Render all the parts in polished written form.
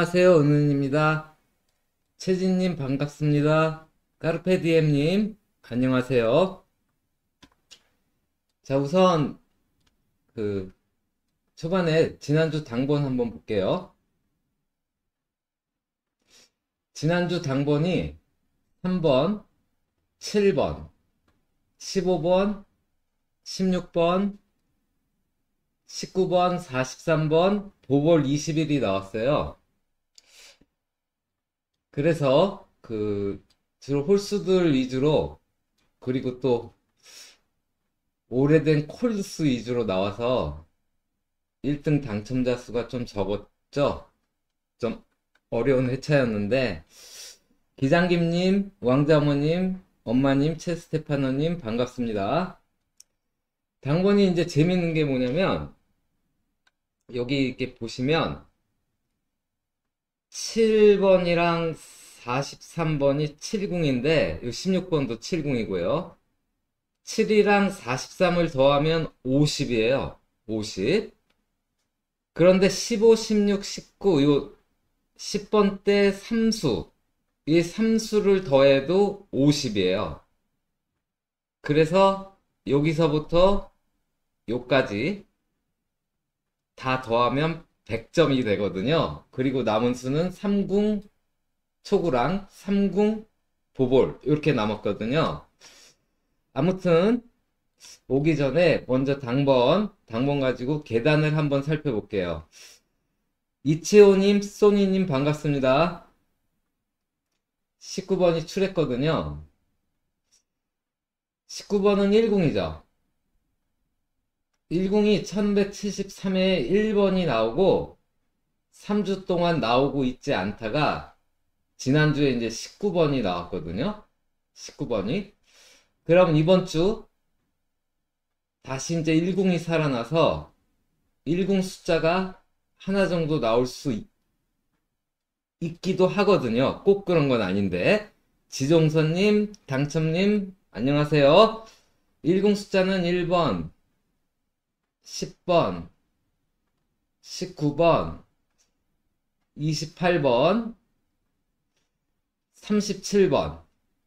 안녕하세요, 은은입니다. 채진님 반갑습니다. 까르페디엠님 안녕하세요. 자, 우선 그 초반에 지난주 당번 한번 볼게요. 지난주 당번이 3번, 7번, 15번, 16번, 19번, 43번, 보볼 20일이 나왔어요. 그래서 주로 홀수들 위주로, 그리고 또 오래된 콜수 위주로 나와서 1등 당첨자 수가 좀 적었죠? 좀 어려운 회차였는데, 기장김님, 왕자모님, 엄마님, 최스테파노님 반갑습니다. 당번이 이제 재밌는 게 뭐냐면, 여기 이렇게 보시면 7번이랑 43번이 70인데, 16번도 70이고요. 7이랑 43을 더하면 50이에요. 50. 그런데 15, 16, 19, 요 10번 때 3수, 이 3수를 더해도 50이에요. 그래서 여기서부터 요까지 다 더하면 100점이 되거든요. 그리고 남은 수는 3궁 초구랑 3궁 보볼 이렇게 남았거든요. 아무튼 오기 전에 먼저 당번 가지고 계단을 한번 살펴볼게요. 이치호님, 소니님 반갑습니다. 19번이 출했거든요. 19번은 1궁이죠. 1궁이 1173에 1번이 나오고 3주 동안 나오고 있지 않다가 지난주에 이제 19번이 나왔거든요. 19번이. 그럼 이번 주 다시 이제 1궁이 살아나서 1궁 숫자가 하나 정도 나올 수 있기도 하거든요. 꼭 그런 건 아닌데. 지종선님, 당첨님, 안녕하세요. 1궁 숫자는 1번, 10번, 19번, 28번, 37번이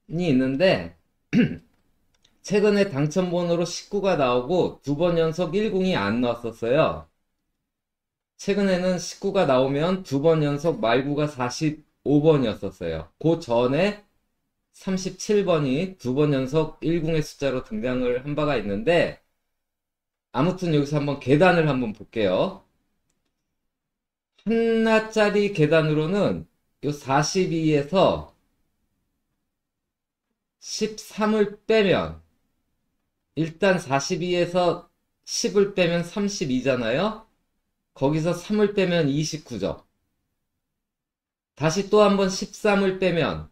있는데, 최근에 당첨번호로 19가 나오고 2번 연속 1궁이 안 나왔었어요. 최근에는 19가 나오면 2번 연속 말구가 45번이었었어요. 그 전에 37번이 2번 연속 1궁의 숫자로 등장을 한 바가 있는데, 아무튼 여기서 한번 계단을 한번 볼게요. 하나짜리 계단으로는 요 42에서 13을 빼면, 일단 42에서 10을 빼면 32잖아요. 거기서 3을 빼면 29죠. 다시 또 한번 13을 빼면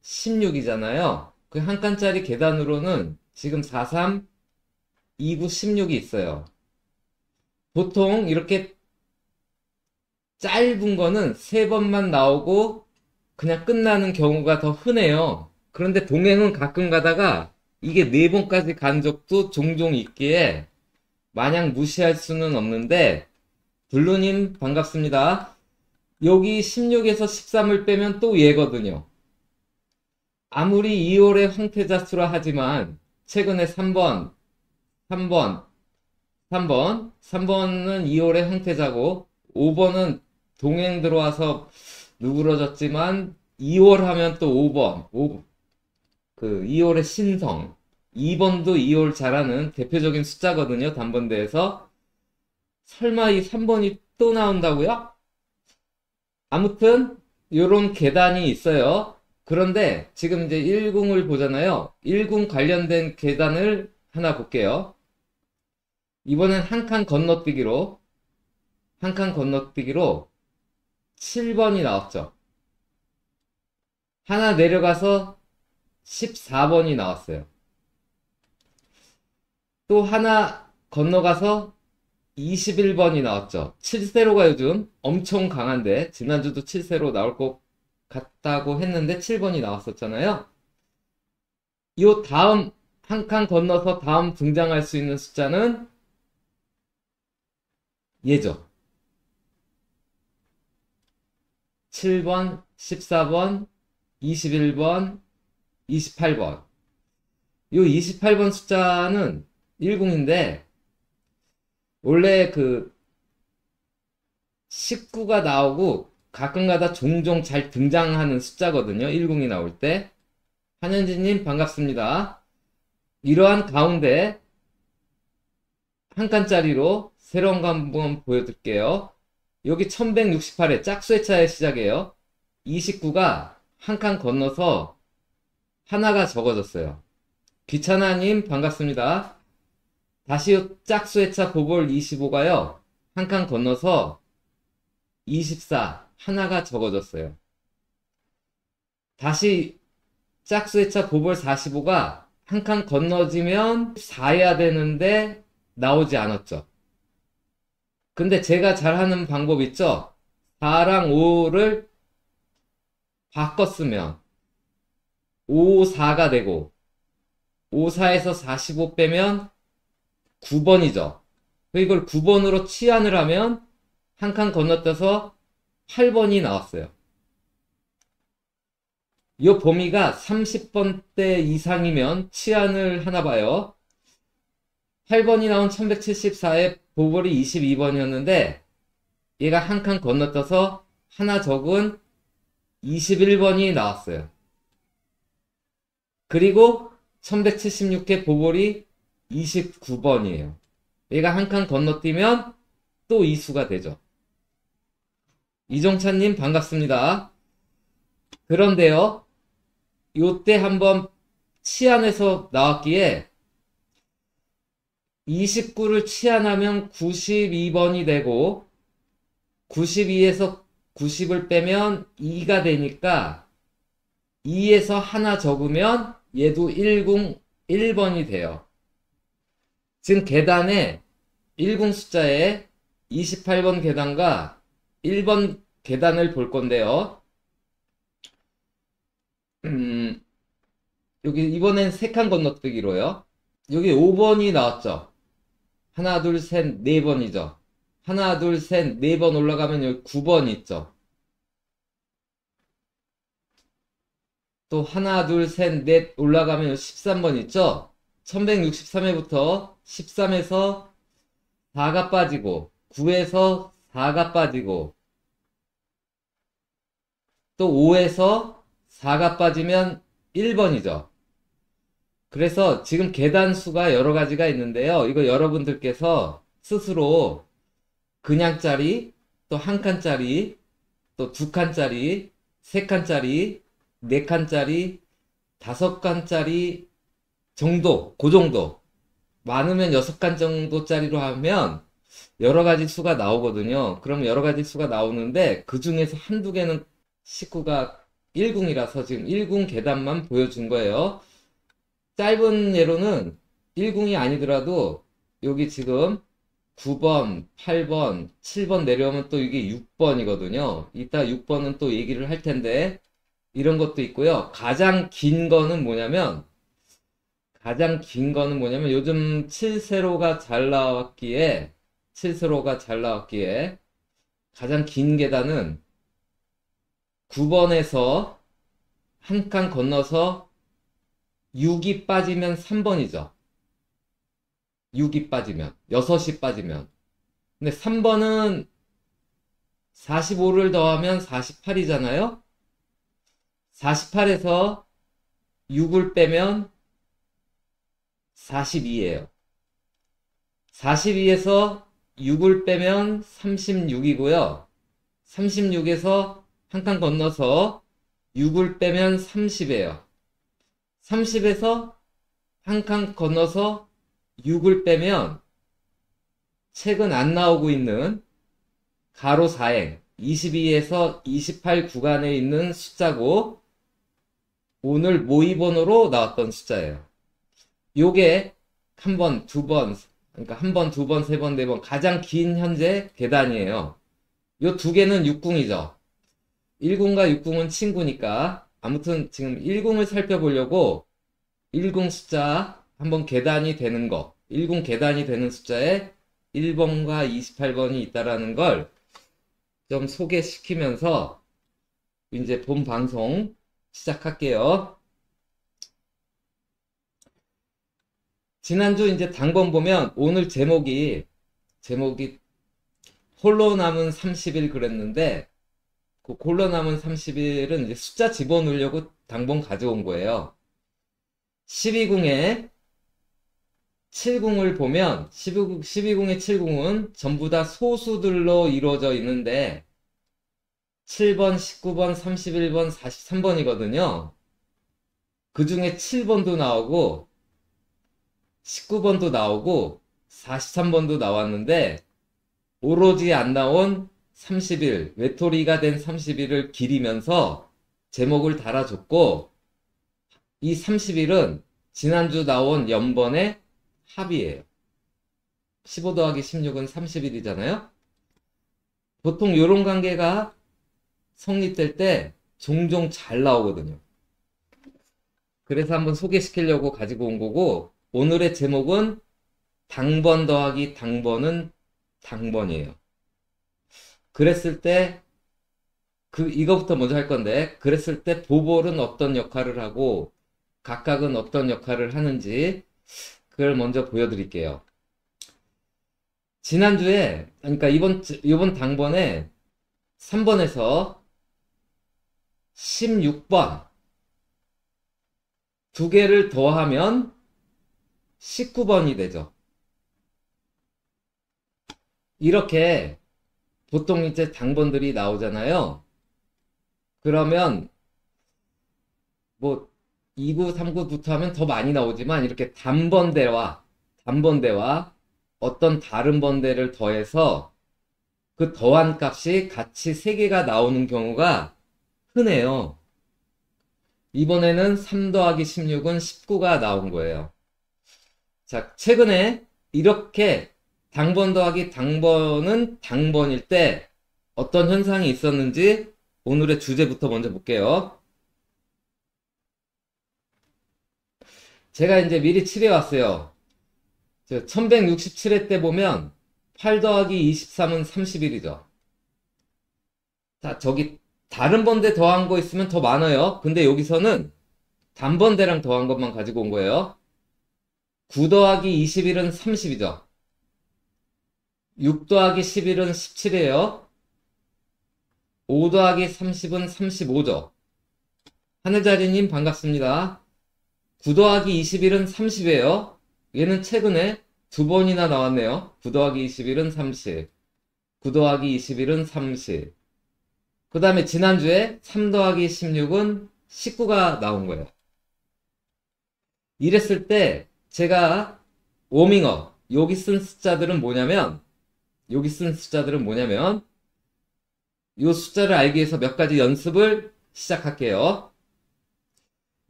16이잖아요. 그 한 칸짜리 계단으로는 지금 43, 29, 16이 있어요. 보통 이렇게 짧은 거는 세 번만 나오고 그냥 끝나는 경우가 더 흔해요. 그런데 동행은 가끔 가다가 이게 네 번까지 간 적도 종종 있기에 마냥 무시할 수는 없는데, 블루님 반갑습니다. 여기 16에서 13을 빼면 또 얘거든요. 아무리 2월의 황태자 수라 하지만 최근에 3번, 3번, 3번은 2월의 황태자고 5번은 동행 들어와서 누그러졌지만 2월 하면 또 5번, 2월의 신성. 2번도 2월 잘하는 대표적인 숫자거든요. 단번대에서. 설마 이 3번이 또 나온다고요? 아무튼 요런 계단이 있어요. 그런데 지금 이제 1궁을 보잖아요. 1궁 관련된 계단을 하나 볼게요. 이번엔 한 칸 건너뛰기로 7번이 나왔죠. 하나 내려가서 14번이 나왔어요. 또 하나 건너가서 21번이 나왔죠. 7세로가 요즘 엄청 강한데, 지난주도 7세로 나올 것 같다고 했는데 7번이 나왔었잖아요. 요 다음, 한 칸 건너서 다음 등장할 수 있는 숫자는 얘죠. 7번, 14번, 21번, 28번. 요 28번 숫자는 10인데, 원래 그 19가 나오고 가끔가다 종종 잘 등장하는 숫자거든요. 10이 나올 때. 한현진님 반갑습니다. 이러한 가운데 한 칸짜리로 새로운 거 한번 보여드릴게요. 여기 1168회 짝수회차의 시작이에요. 29가 한 칸 건너서 하나가 적어졌어요. 귀찮아님 반갑습니다. 다시 짝수회차 보볼 25가요. 한 칸 건너서 24 하나가 적어졌어요. 다시 짝수회차 보볼 45가 한 칸 건너지면 4해야 되는데 나오지 않았죠. 근데 제가 잘하는 방법 있죠? 4랑 5를 바꿨으면 5, 4가 되고 5, 4에서 45 빼면 9번이죠. 이걸 9번으로 치환을 하면 한 칸 건너뛰어서 8번이 나왔어요. 이 범위가 30번대 이상이면 치환을 하나 봐요. 8번이 나온 1174의 보볼이 22번이었는데 얘가 한 칸 건너뛰어서 하나 적은 21번이 나왔어요. 그리고 1176의 보볼이 29번이에요. 얘가 한 칸 건너뛰면 또 이수가 되죠. 이종찬님 반갑습니다. 그런데요, 요때 한번 치환해서 나왔기에 29를 치환하면 92번이 되고 92에서 90을 빼면 2가 되니까 2에서 하나 적으면 얘도 101번이 돼요. 지금 계단에 10 숫자에 28번 계단과 1번 계단을 볼 건데요. 여기 이번엔 3칸 건너뛰기로요. 여기 5번이 나왔죠. 하나, 둘, 셋, 4번이죠. 하나, 둘, 셋, 4번 올라가면 여기 9번 있죠. 또 하나, 둘, 셋, 넷 올라가면 13번 있죠. 1163회부터 13에서 4가 빠지고 9에서 4가 빠지고 또 5에서 4가 빠지면 1번이죠. 그래서 지금 계단 수가 여러 가지가 있는데요. 이거 여러분들께서 스스로 그냥짜리, 또 한 칸짜리, 또 2칸짜리, 3칸짜리, 4칸짜리, 5칸짜리 정도, 그 정도. 많으면 6칸 정도짜리로 하면 여러 가지 수가 나오거든요. 그럼 여러 가지 수가 나오는데 그 중에서 한두 개는 식구가 10이라서 지금 10 계단만 보여준 거예요. 짧은 예로는 10이 아니더라도 여기 지금 9번, 8번, 7번 내려오면 또 이게 6번이거든요. 이따 6번은 또 얘기를 할 텐데 이런 것도 있고요. 가장 긴 거는 뭐냐면 요즘 7세로가 잘 나왔기에 가장 긴 계단은 9번에서 한 칸 건너서 6이 빠지면 3번이죠. 6이 빠지면 6이 빠지면 근데 3번은 45를 더하면 48이잖아요. 48에서 6을 빼면 42예요. 42에서 6을 빼면 36이고요. 36에서 한 칸 건너서 6을 빼면 30이에요. 30에서 한 칸 건너서 6을 빼면 최근 안 나오고 있는 가로 4행 22에서 28 구간에 있는 숫자고 오늘 모의번호로 나왔던 숫자예요. 요게 한 번, 두 번, 그러니까 한 번, 두 번, 세 번, 네 번 가장 긴 현재 계단이에요. 요 두 개는 60이죠. 10과 60은 친구니까 아무튼 지금 10을 살펴보려고 10 숫자 한번 계단이 되는 거 10 계단이 되는 숫자에 1번과 28번이 있다라는 걸 좀 소개시키면서 이제 본 방송 시작할게요. 지난주 이제 당번 보면 오늘 제목이 홀로 남은 30일 그랬는데 그 홀로 남은 30일은 이제 숫자 집어넣으려고 당번 가져온 거예요. 12궁에 7궁을 보면 12궁의 7궁은 전부 다 소수들로 이루어져 있는데 7번, 19번, 31번, 43번이거든요. 그 중에 7번도 나오고 19번도 나오고 43번도 나왔는데 오로지 안 나온 30일, 외톨이가 된 30일을 기리면서 제목을 달아줬고 이 30일은 지난주 나온 연번의 합이에요. 15 더하기 16은 30일이잖아요. 보통 이런 관계가 성립될 때 종종 잘 나오거든요. 그래서 한번 소개시키려고 가지고 온 거고 오늘의 제목은 당번 더하기 당번은 당번이에요. 그랬을 때 이거부터 먼저 할 건데 그랬을 때 보볼은 어떤 역할을 하고 각각은 어떤 역할을 하는지 그걸 먼저 보여드릴게요. 지난주에 그러니까 이번 당번에 3번에서 16번 두 개를 더하면 19번이 되죠. 이렇게 보통 이제 당번들이 나오잖아요. 그러면 뭐 2구, 3구부터 하면 더 많이 나오지만 이렇게 단번대와 어떤 다른 번대를 더해서 그 더한 값이 같이 3개가 나오는 경우가 흔해요. 이번에는 3 더하기 16은 19가 나온 거예요. 자, 최근에 이렇게 당번 더하기 당번은 당번일 때 어떤 현상이 있었는지 오늘의 주제부터 먼저 볼게요. 제가 이제 미리 칠해 왔어요. 1167회 때 보면 8 더하기 23은 30일이죠. 자, 저기 다른 번대 더한 거 있으면 더 많아요. 근데 여기서는 단번대랑 더한 것만 가지고 온 거예요. 9 더하기 21은 30이죠. 6 더하기 11은 17이에요. 5 더하기 30은 35죠. 하늘자리님 반갑습니다. 9 더하기 21은 30이에요. 얘는 최근에 2번이나 나왔네요. 9 더하기 21은 30. 9 더하기 21은 30. 그 다음에 지난주에 3 더하기 16은 19가 나온 거예요. 이랬을 때 제가 워밍업 여기 쓴 숫자들은 뭐냐면 이 숫자를 알기 위해서 몇 가지 연습을 시작할게요.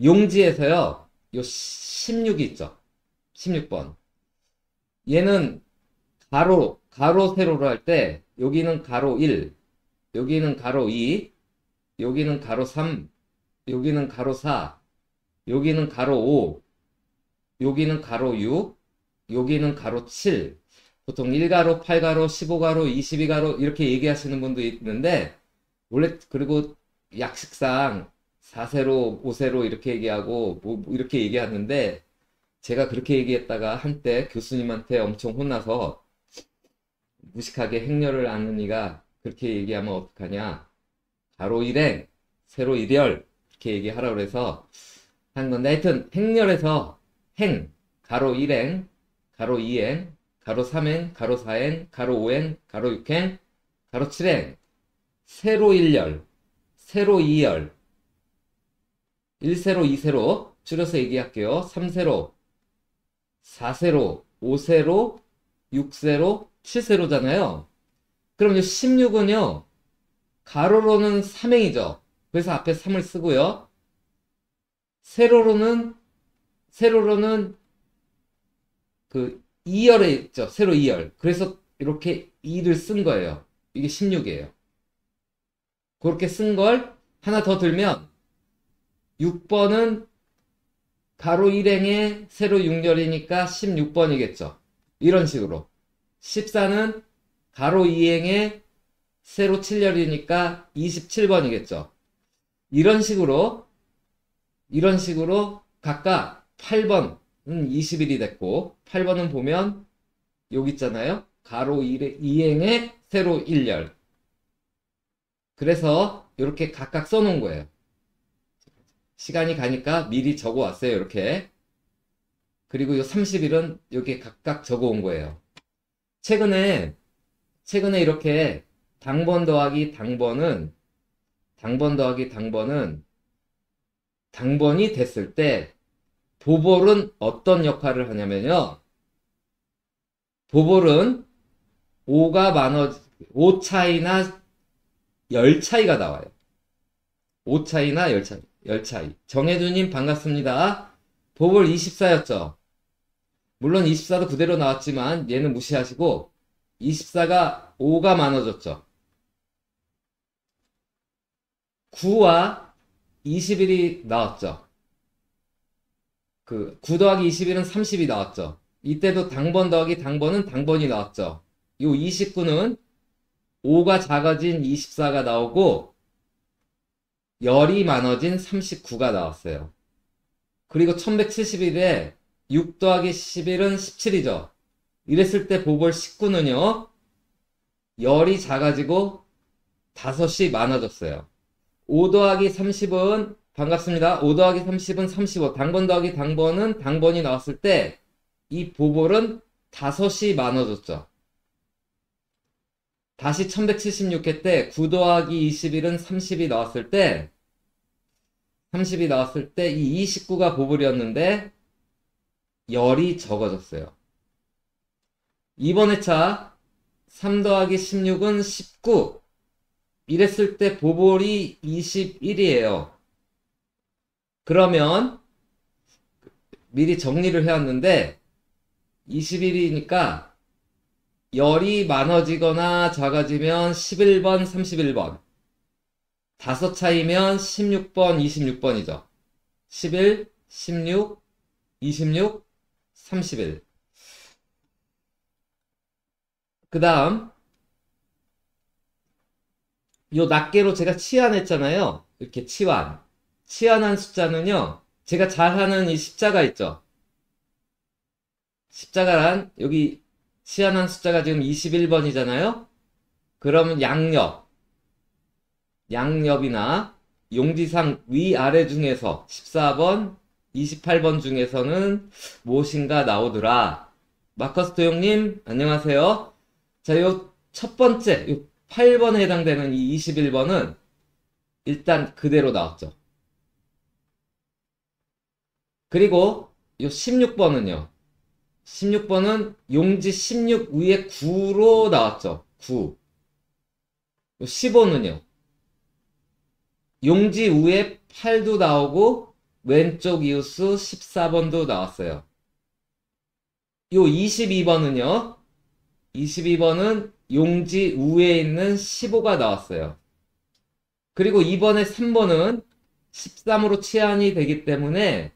용지에서요 요 16이 있죠. 16번 얘는 가로 세로로 할 때 여기는 가로 1 여기는 가로 2 여기는 가로 3 여기는 가로 4 여기는 가로 5 여기는 가로 6 여기는 가로 7 보통 1가로 8가로 15가로 22가로 이렇게 얘기하시는 분도 있는데 원래 그리고 약식상 4세로 5세로 이렇게 얘기하고 뭐 이렇게 얘기하는데 제가 그렇게 얘기했다가 한때 교수님한테 엄청 혼나서 무식하게 행렬을 아는 이가 그렇게 얘기하면 어떡하냐 가로 1행 세로 1열 이렇게 얘기하라고 그래서 한 건데 하여튼 행렬에서 행 가로 1행 가로 2행 가로 3행 가로 4행 가로 5행 가로 6행 가로 7행 세로 1열 세로 2열 1세로 2세로 줄여서 얘기할게요. 3세로 4세로 5세로 6세로 7세로잖아요. 그럼 이 16은요 가로로는 3행이죠. 그래서 앞에 3을 쓰고요. 세로로는 그 2열에 있죠. 세로 2열. 그래서 이렇게 2를 쓴 거예요. 이게 16이에요. 그렇게 쓴 걸 하나 더 들면 6번은 가로 1행에 세로 6열이니까 16번이겠죠. 이런 식으로 14는 가로 2행에 세로 7열이니까 27번이겠죠. 이런 식으로 각각 8번은 20일이 됐고, 8번은 보면 여기 있잖아요. 가로 2행에 세로 1열. 그래서 이렇게 각각 써놓은 거예요. 시간이 가니까 미리 적어 왔어요. 이렇게. 그리고 이 30일은 여기 각각 적어 온 거예요. 최근에 이렇게 당번 더하기 당번은 당번이 됐을 때 보볼은 어떤 역할을 하냐면요. 보볼은 5 차이나 10 차이가 나와요. 5 차이나 10 차이. 정혜주님 반갑습니다. 보볼 24였죠. 물론 24도 그대로 나왔지만 얘는 무시하시고 24가 5가 많아졌죠. 9와 21이 나왔죠. 9 더하기 21은 30이 나왔죠. 이때도 당번 더하기 당번은 당번이 나왔죠. 요 29는 5가 작아진 24가 나오고 열이 많아진 39가 나왔어요. 그리고 1171에 6 더하기 11은 17이죠. 이랬을 때 보볼 19는요. 열이 작아지고 5이 많아졌어요. 5 더하기 30은 반갑습니다. 5 더하기 30은 35. 당번 더하기 당번은 당번이 나왔을 때 이 보볼은 5이 많아졌죠. 다시 1176회 때 9 더하기 21은 30이 나왔을 때 이 29가 보볼이었는데 열이 적어졌어요. 이번 회차 3 더하기 16은 19. 이랬을 때 보볼이 21이에요. 그러면 미리 정리를 해왔는데 21이니까 열이 많아지거나 작아지면 11번, 31번. 5 차이면 16번, 26번이죠. 11, 16, 26, 31. 그 다음 요 낱개로 제가 치환했잖아요. 이렇게 치환한 숫자는요. 제가 잘하는 이 십자가 있죠. 십자가란 여기 치환한 숫자가 지금 21번이잖아요. 그러면 양옆이나 용지상 위아래 중에서 14번, 28번 중에서는 무엇인가 나오더라. 마커스 도영님 안녕하세요. 자, 요 첫 번째 요 8번에 해당되는 이 21번은 일단 그대로 나왔죠. 그리고 요 16번은요. 16번은 용지 16 위에 9로 나왔죠. 9. 15는요. 용지 위에 8도 나오고 왼쪽 이웃수 14번도 나왔어요. 요 22번은요. 22번은 용지 위에 있는 15가 나왔어요. 그리고 이번에 3번은 13으로 치환이 되기 때문에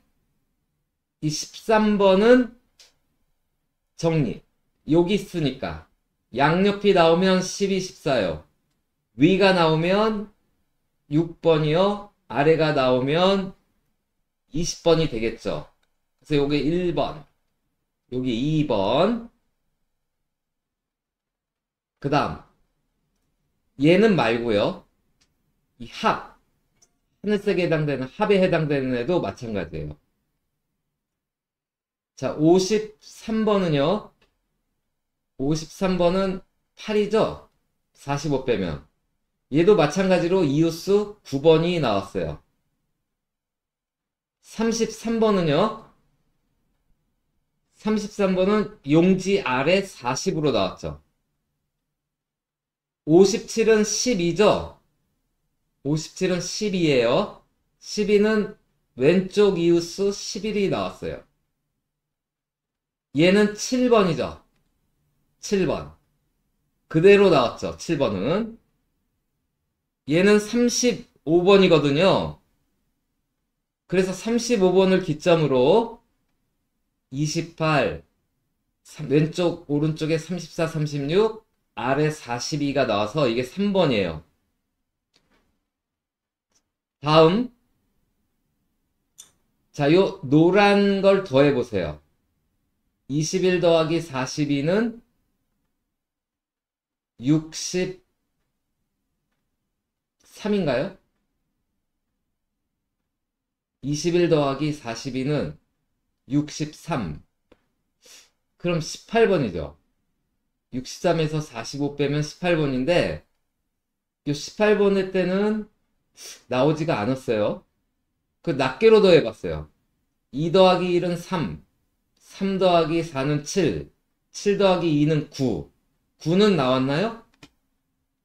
이 13번은 정리. 여기 있으니까 양옆이 나오면 12, 14요. 위가 나오면 6번이요. 아래가 나오면 20번이 되겠죠. 그래서 여기 1번, 여기 2번. 그 다음 얘는 말고요. 이 하늘색에 해당되는 합에 해당되는 애도 마찬가지예요. 자, 53번은요. 53번은 8이죠? 45 빼면. 얘도 마찬가지로 이웃수 9번이 나왔어요. 33번은요. 33번은 용지 아래 40으로 나왔죠. 57은 12죠? 57은 12예요. 12는 왼쪽 이웃수 11이 나왔어요. 얘는 7번이죠. 7번. 그대로 나왔죠. 7번은. 얘는 35번이거든요. 그래서 35번을 기점으로 28, 왼쪽, 오른쪽에 34, 36, 아래 42가 나와서 이게 3번이에요. 다음, 자, 요 노란 걸 더해보세요. 21 더하기 42는 63인가요? 21 더하기 42는 63. 그럼 18번이죠. 63에서 45 빼면 18번인데, 이 18번의 때는 나오지가 않았어요. 그 낱개로 더해봤어요. 2 더하기 1은 3, 3 더하기 4는 7, 7 더하기 2는 9. 9는 나왔나요?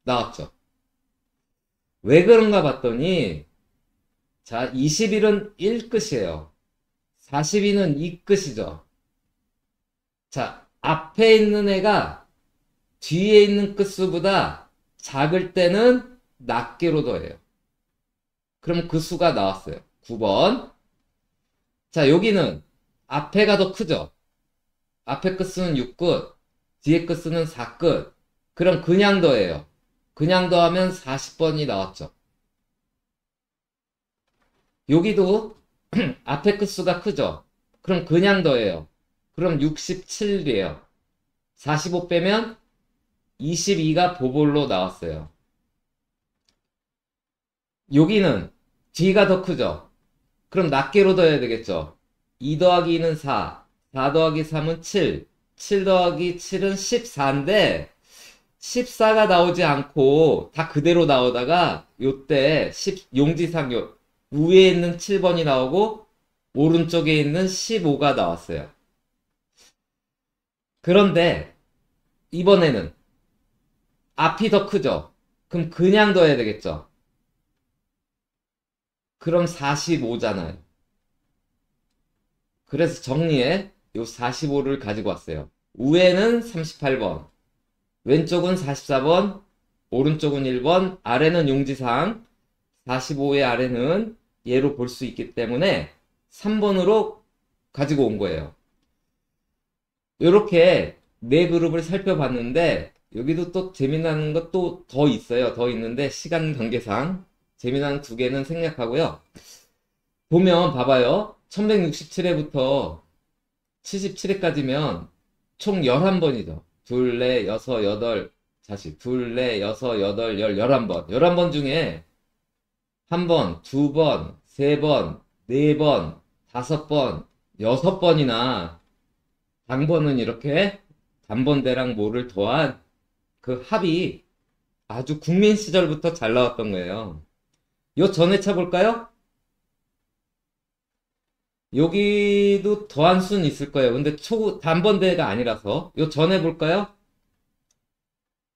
나왔죠. 왜 그런가 봤더니, 자, 21은 1끝이에요. 42는 2끝이죠. 자, 앞에 있는 애가 뒤에 있는 끝수보다 작을 때는 낱개로 더해요. 그럼 그 수가 나왔어요. 9번. 자, 여기는 앞에가 더 크죠? 앞에 끝수는 6끝, 뒤에 끝수는 4끝. 그럼 그냥 더해요. 그냥 더하면 40번이 나왔죠. 여기도 앞에 끝수가 크죠? 그럼 그냥 더해요. 그럼 67이에요. 45 빼면 22가 보볼로 나왔어요. 여기는 뒤가 더 크죠? 그럼 낱개로 더해야 되겠죠? 2 더하기 2는 4, 4 더하기 3은 7, 7 더하기 7은 14인데 14가 나오지 않고 다 그대로 나오다가 요때 용지상 위에 있는 7번이 나오고 오른쪽에 있는 15가 나왔어요. 그런데 이번에는 앞이 더 크죠? 그럼 그냥 더해야 되겠죠? 그럼 45잖아요. 그래서 정리해. 요 45를 가지고 왔어요. 위에는 38번, 왼쪽은 44번, 오른쪽은 1번, 아래는 용지상, 45의 아래는 얘로 볼 수 있기 때문에 3번으로 가지고 온 거예요. 이렇게 네 그룹을 살펴봤는데 여기도 또 재미나는 것도 더 있어요. 더 있는데 시간 관계상 재미난 두 개는 생략하고요. 보면 봐봐요. 1167회부터 77회까지면 총 11번이죠. 둘, 넷, 여섯, 여덟, 다시 둘, 넷, 여섯, 여덟, 11번. 11번 중에 한 번, 두 번, 세 번, 네 번, 5번, 6번이나 단번은 이렇게 단번대랑 모를 더한 그 합이 아주 국민 시절부터 잘 나왔던 거예요. 요 전에 쳐볼까요? 여기도 더한 수는 있을 거예요. 근데 단번대가 아니라서 요 전에 볼까요?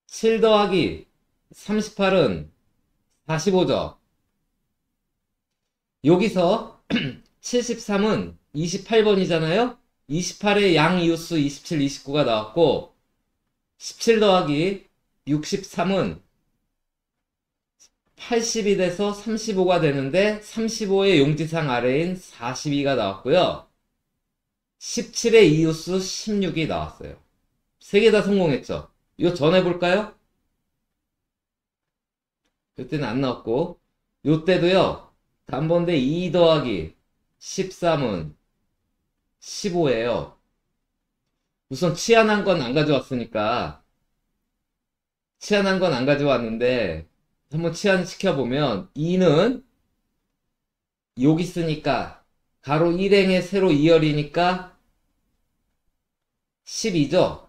7 더하기 38은 45죠. 여기서 73은 28번이잖아요. 28의 양이웃수 27, 29가 나왔고 17 더하기 63은 80이 돼서 35가 되는데 35의 용지상 아래인 42가 나왔고요. 17의 이웃수 16이 나왔어요. 세 개 다 성공했죠. 이거 전에 볼까요? 그때는 안 나왔고 요때도요. 단번대 2 더하기 13은 15예요. 우선 치안한 건 안 가져왔으니까 치안한 건 안 가져왔는데 한번 치안시켜보면 2는 여기 있으니까 가로 1행에 세로 2열이니까 12죠.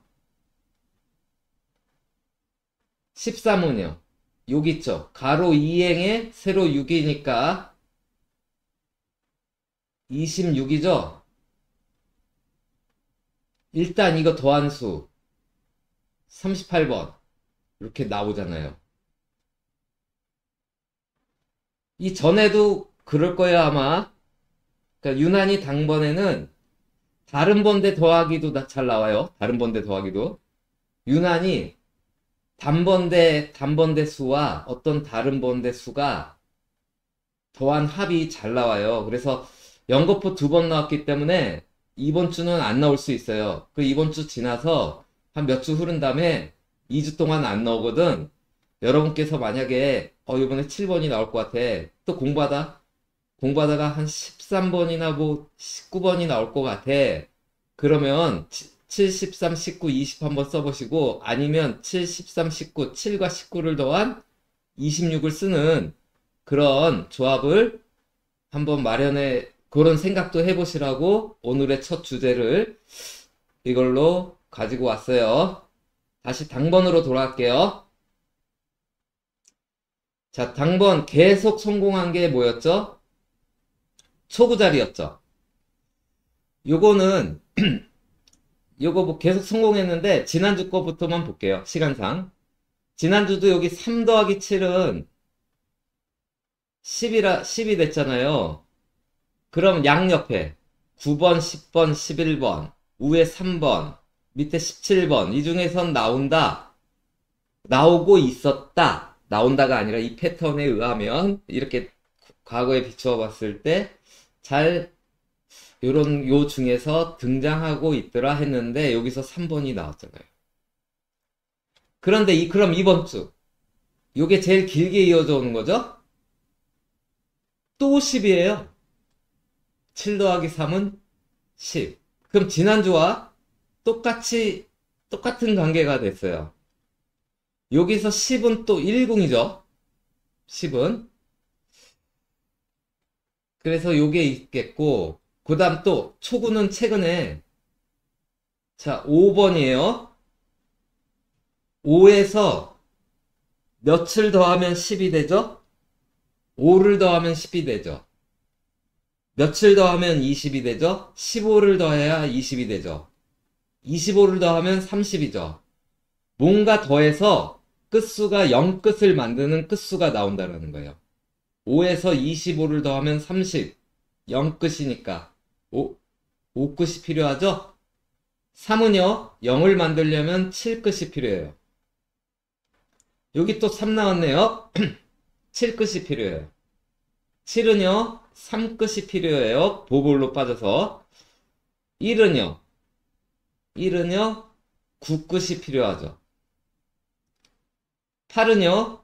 13은요. 여기 있죠. 가로 2행에 세로 6이니까 26이죠. 일단 이거 더한 수 38번 이렇게 나오잖아요. 이 전에도 그럴 거예요 아마. 그러니까 유난히 당번에는 다른 번대 더하기도 잘 나와요. 다른 번대 더하기도 유난히 단번대 수와 어떤 다른 번대 수가 더한 합이 잘 나와요. 그래서 연거푸 2번 나왔기 때문에 이번 주는 안 나올 수 있어요. 그 이번 주 지나서 한 몇 주 흐른 다음에 2주 동안 안 나오거든. 여러분께서 만약에 이번에 7번이 나올 것 같아. 또 공부하다가 한 13번이나 뭐 19번이 나올 것 같아. 그러면 7, 13, 19, 20 한번 써보시고, 아니면 7, 13, 19, 7과 19를 더한 26을 쓰는 그런 조합을 한번 그런 생각도 해보시라고 오늘의 첫 주제를 이걸로 가지고 왔어요. 다시 당번으로 돌아갈게요. 자, 당번 계속 성공한 게 뭐였죠? 초구자리였죠. 요거는 요거 뭐 계속 성공했는데 지난주 거부터만 볼게요. 시간상. 지난주도 여기 3 더하기 7은 10이 됐잖아요. 그럼 양옆에 9번, 10번, 11번, 위에 3번, 밑에 17번 이 중에선 나오고 있었다. 나온다가 아니라 이 패턴에 의하면 이렇게 과거에 비추어 봤을 때 요 중에서 등장하고 있더라 했는데 여기서 3번이 나왔잖아요. 그런데 그럼 이번 주 요게 제일 길게 이어져 오는 거죠? 또 10이에요. 7 더하기 3은 10. 그럼 지난주와 똑같은 관계가 됐어요. 여기서 10은 또 1궁이죠. 10은. 그래서 요게 있겠고, 그 다음 또 초구는 최근에, 자, 5번이에요. 5에서 몇을 더하면 10이 되죠? 5를 더하면 10이 되죠. 몇을 더하면 20이 되죠? 15를 더해야 20이 되죠. 25를 더하면 30이죠. 뭔가 더해서 끝수가 0끝을 만드는 끝수가 나온다는 거예요. 5에서 25를 더하면 30, 0끝이니까 5끝이 필요하죠? 3은요, 0을 만들려면 7끝이 필요해요. 여기 또 3 나왔네요. 7끝이 필요해요. 7은요, 3끝이 필요해요. 보볼로 빠져서. 1은요, 9끝이 필요하죠. 8은요,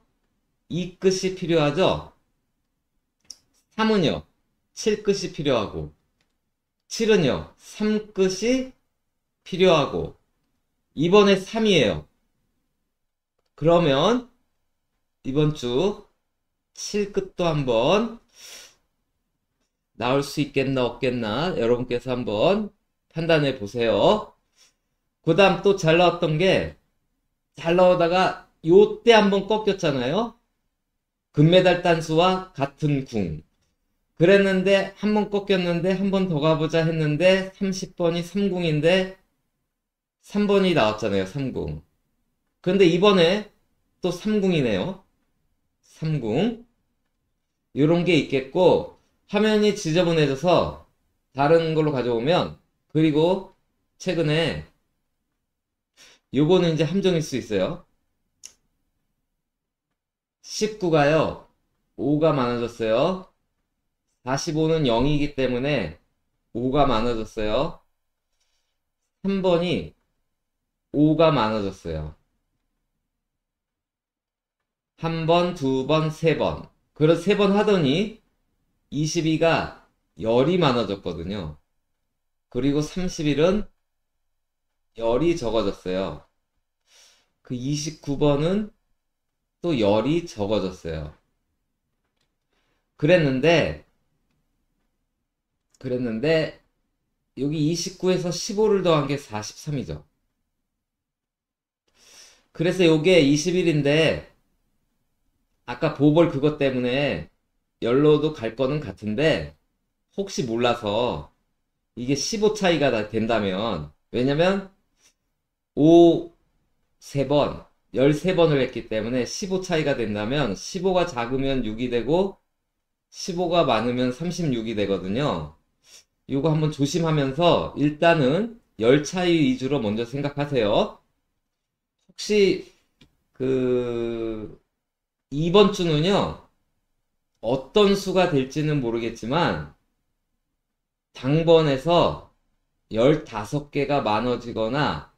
2끝이 필요하죠. 3은요, 7끝이 필요하고, 7은요, 3끝이 필요하고, 이번에 3이에요. 그러면, 이번 주 7끝도 한번 나올 수 있겠나, 없겠나, 여러분께서 한번 판단해 보세요. 그 다음 또 잘 나왔던 게, 잘 나오다가, 요때 한번 꺾였잖아요? 금메달 단수와 같은 궁. 그랬는데 한 번 꺾였는데 한 번 더 가보자 했는데 30번이 3궁인데 3번이 나왔잖아요. 3궁. 근데 이번에 또 3궁이네요. 3궁. 요런 게 있겠고 화면이 지저분해져서 다른 걸로 가져오면 그리고 최근에 요거는 이제 함정일 수 있어요. 19가요. 5가 많아졌어요. 45는 0이기 때문에 5가 많아졌어요. 3번이 5가 많아졌어요. 한 번, 두 번, 세 번. 그래서 세 번 하더니 22가 열이 많아졌거든요. 그리고 31은 열이 적어졌어요. 그 29번은 또 열이 적어졌어요. 그랬는데 여기 29에서 15를 더한 게 43이죠. 그래서 요게 21인데 아까 보벌 그것 때문에 열로도 갈 거는 같은데 혹시 몰라서 이게 15 차이가 된다면 왜냐면 5 3번 13번을 했기 때문에 15 차이가 된다면 15가 작으면 6이 되고 15가 많으면 36이 되거든요. 이거 한번 조심하면서 일단은 열 차이 위주로 먼저 생각하세요. 혹시 이번 주는요 어떤 수가 될지는 모르겠지만 당번에서 15개가 많아지거나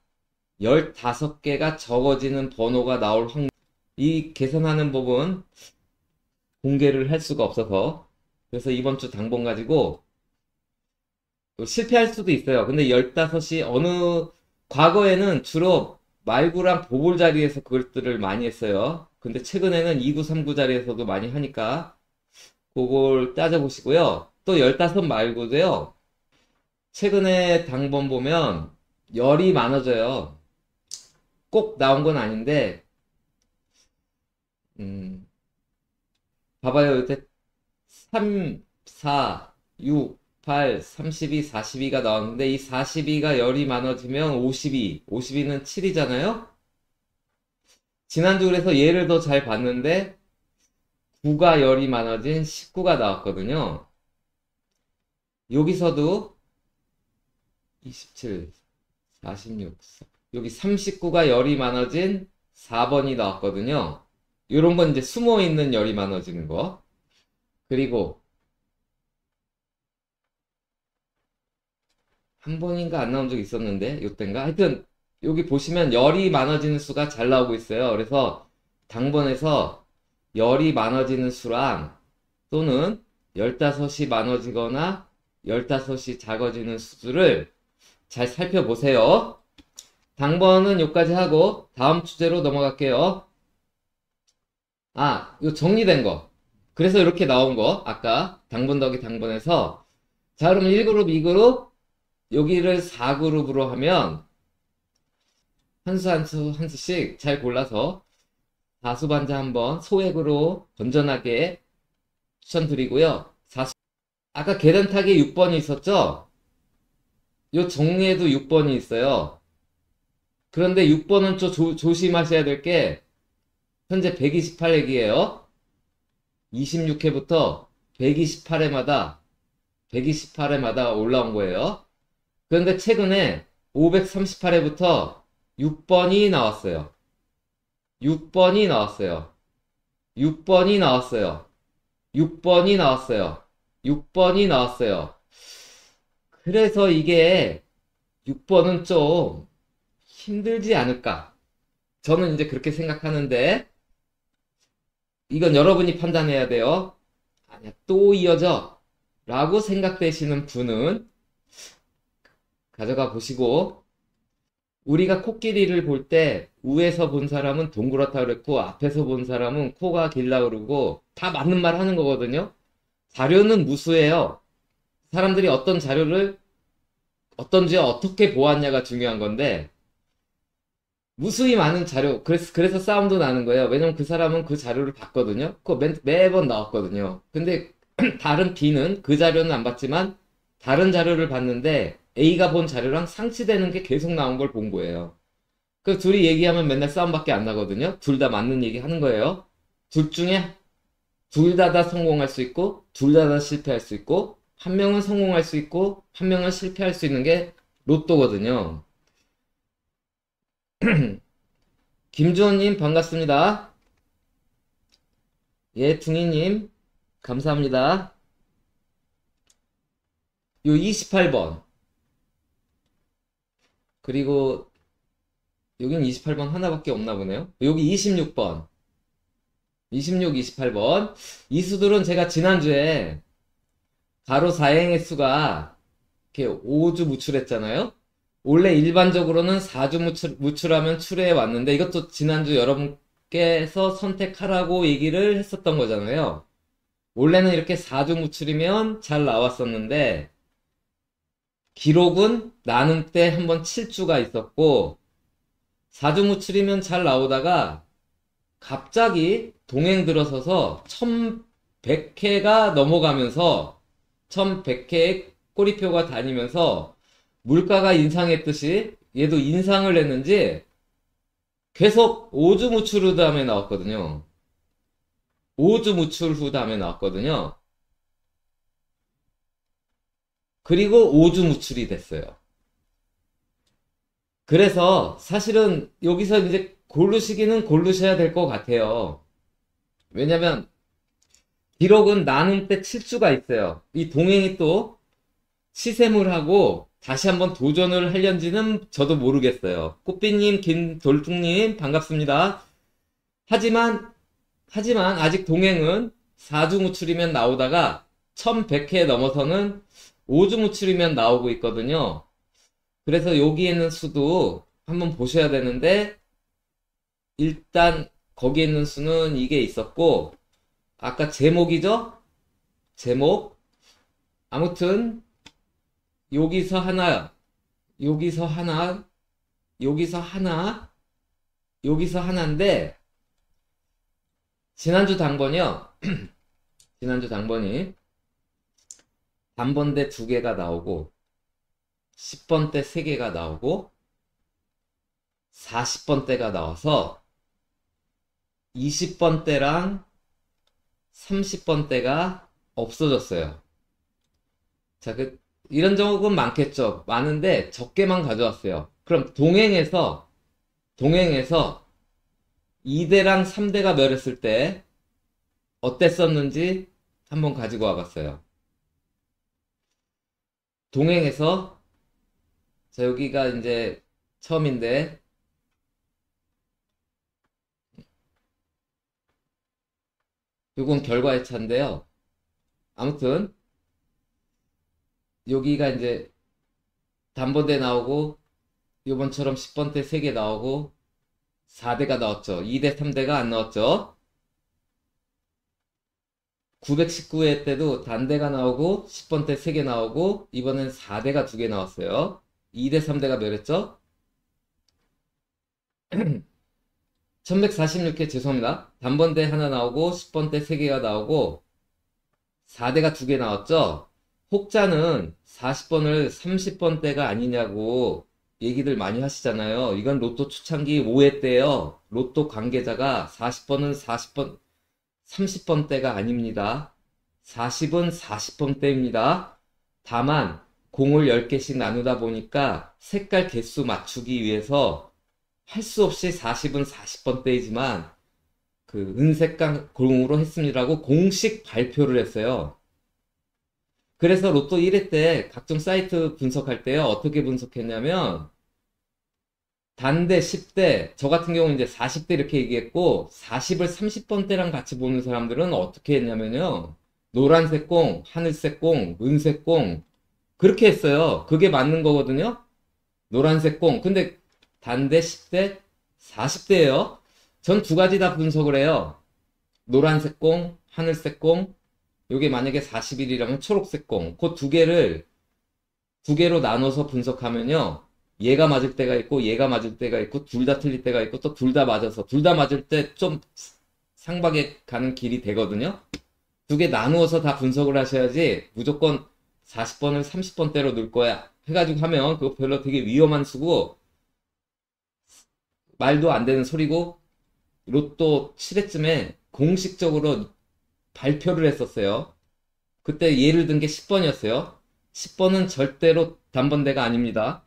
15개가 적어지는 번호가 나올 확률 이 계산하는 법은 공개를 할 수가 없어서, 그래서 이번 주 당번 가지고 실패할 수도 있어요. 근데 15시 과거에는 주로 말구랑 보볼 자리에서 그것들을 많이 했어요. 근데 최근에는 2구, 3구 자리에서도 많이 하니까 그걸 따져보시고요. 또 15 말고도요. 최근에 당번 보면 열이 많아져요. 꼭 나온 건 아닌데, 음, 봐봐요. 이때 3, 4, 6, 8, 32, 42가 나왔는데 이 42가 열이 많아지면 52, 52는 7이잖아요? 지난주 그래서 얘를 더 잘 봤는데 9가 열이 많아진 19가 나왔거든요. 여기서도 27, 46, 여기 39가 열이 많아진 4번이 나왔거든요. 요런 건 이제 숨어 있는 열이 많아지는 거. 그리고 한 번인가 안 나온 적 있었는데 요땐가 하여튼 여기 보시면 열이 많아지는 수가 잘 나오고 있어요. 그래서 당번에서 열이 많아지는 수랑 또는 15이 많아지거나 15이 작아지는 수를 잘 살펴보세요. 당번은 여기까지 하고 다음 주제로 넘어갈게요. 아, 이거 정리된 거. 그래서 이렇게 나온 거 아까 당번 더하기 당번에서 자 그러면 1그룹, 2그룹 여기를 4그룹으로 하면 한 수 한 수 한 수씩 잘 골라서 다수반자 한번 소액으로 건전하게 추천드리고요. 아까 계단 타기 6번이 있었죠? 요 정리에도 6번이 있어요. 그런데 6번은 좀 조심하셔야 될 게 현재 128핵이에요. 26회부터 128회마다 올라온 거예요. 그런데 최근에 538회부터 6번이 나왔어요. 6번이 나왔어요. 6번이 나왔어요. 6번이 나왔어요. 6번이 나왔어요. 그래서 이게 6번은 좀 힘들지 않을까. 저는 이제 그렇게 생각하는데 이건 여러분이 판단해야 돼요. 아니야, 또 이어져. 라고 생각되시는 분은 가져가 보시고 우리가 코끼리를 볼 때 위에서 본 사람은 동그랗다 그랬고 앞에서 본 사람은 코가 길다 그러고 다 맞는 말 하는 거거든요. 자료는 무수해요. 사람들이 어떤 자료를 어떤지 어떻게 보았냐가 중요한 건데 무수히 많은 자료 그래서 싸움도 나는 거예요. 왜냐면 그 사람은 그 자료를 봤거든요. 그거 매번 나왔거든요. 근데 다른 B는 그 자료는 안 봤지만 다른 자료를 봤는데 A가 본 자료랑 상치되는 게 계속 나온 걸 본 거예요. 그 둘이 얘기하면 맨날 싸움밖에 안 나거든요. 둘 다 맞는 얘기 하는 거예요. 둘 중에 둘 다 성공할 수 있고 둘 다 실패할 수 있고 한 명은 성공할 수 있고 한 명은 실패할 수 있는 게 로또거든요. 김주원님 반갑습니다. 예, 둥이님 감사합니다. 요 28번 그리고 여긴 28번 하나밖에 없나 보네요. 여기 26번 26, 28번 이 수들은 제가 지난주에 가로 4행의 수가 이렇게 5주 무출했잖아요. 원래 일반적으로는 4주 무출하면 출해 왔는데 이것도 지난주 여러분께서 선택하라고 얘기를 했었던 거잖아요. 원래는 이렇게 4주 무출이면 잘 나왔었는데 기록은 나눔 때 한번 7주가 있었고 4주 무출이면 잘 나오다가 갑자기 동행 들어서서 1100회가 넘어가면서 1100회의 꼬리표가 다니면서 물가가 인상했듯이 얘도 인상을 했는지 계속 5주 무출 후 다음에 나왔거든요. 5주 무출 후 다음에 나왔거든요. 그리고 5주 무출이 됐어요. 그래서 사실은 여기서 이제 고르시기는 고르셔야 될 것 같아요. 왜냐면 기록은 나눔 때 7주가 있어요. 이 동행이 또 시샘을 하고 다시 한번 도전을 하려는지는 저도 모르겠어요. 꽃비님, 김돌중님 반갑습니다. 하지만 아직 동행은 4주무출이면 나오다가 1100회 넘어서는 5주무출이면 나오고 있거든요. 그래서 여기에 있는 수도 한번 보셔야 되는데, 일단 거기에 있는 수는 이게 있었고, 아까 제목이죠? 제목. 아무튼 여기서 하나, 여기서 하나, 여기서 하나, 여기서 하나인데, 지난주 당번이요. 지난주 당번이 단번대 2개가 나오고 10번대 3개가 나오고 40번대가 나와서 20번대랑 30번대가 없어졌어요. 자, 이런 적은 많겠죠. 많은데 적게만 가져왔어요. 그럼 동행에서 2대랑 3대가 멸했을 때 어땠었는지 한번 가지고 와봤어요. 동행에서, 자, 여기가 이제 처음인데, 요건 결과의 차인데요. 아무튼 여기가 이제 단번대 나오고, 요번처럼 10번대 3개 나오고 4대가 나왔죠. 2대 3대가 안 나왔죠. 919회 때도 단대가 나오고 10번대 3개 나오고 이번엔 4대가 2개 나왔어요. 2대 3대가 멸했죠. 1146회 죄송합니다. 단번대 하나 나오고 10번대 3개가 나오고 4대가 2개 나왔죠. 혹자는 40번을 30번대가 아니냐고 얘기들 많이 하시잖아요. 이건 로또 초창기 5회 때요. 로또 관계자가 40번은 30번대가 아닙니다. 40은 40번대입니다. 다만 공을 10개씩 나누다 보니까 색깔 개수 맞추기 위해서 할 수 없이 40은 40번대이지만 그 은색깔 공으로 했습니다라고 공식 발표를 했어요. 그래서 로또 1회 때 각종 사이트 분석할 때요. 어떻게 분석했냐면 단대 10대, 저 같은 경우는 이제 40대 이렇게 얘기했고 40을 30번대랑 같이 보는 사람들은 어떻게 했냐면요. 노란색 공, 하늘색 공, 은색 공 그렇게 했어요. 그게 맞는 거거든요. 노란색 공. 근데 단대 10대, 40대예요. 전 두 가지 다 분석을 해요. 노란색 공, 하늘색 공. 요게 만약에 41이라면 초록색 공. 그 두 개로 나눠서 분석하면요. 얘가 맞을 때가 있고 얘가 맞을 때가 있고 둘 다 틀릴 때가 있고 또 둘 다 맞아서 둘 다 맞을 때 좀 상박에 가는 길이 되거든요. 두 개 나누어서 다 분석을 하셔야지 무조건 40번을 30번대로 넣을 거야 해가지고 하면 그거 별로 되게 위험한 수고 말도 안 되는 소리고 로또 7회쯤에 공식적으로 발표를 했었어요. 그때 예를 든 게 10번이었어요. 10번은 절대로 단번대가 아닙니다.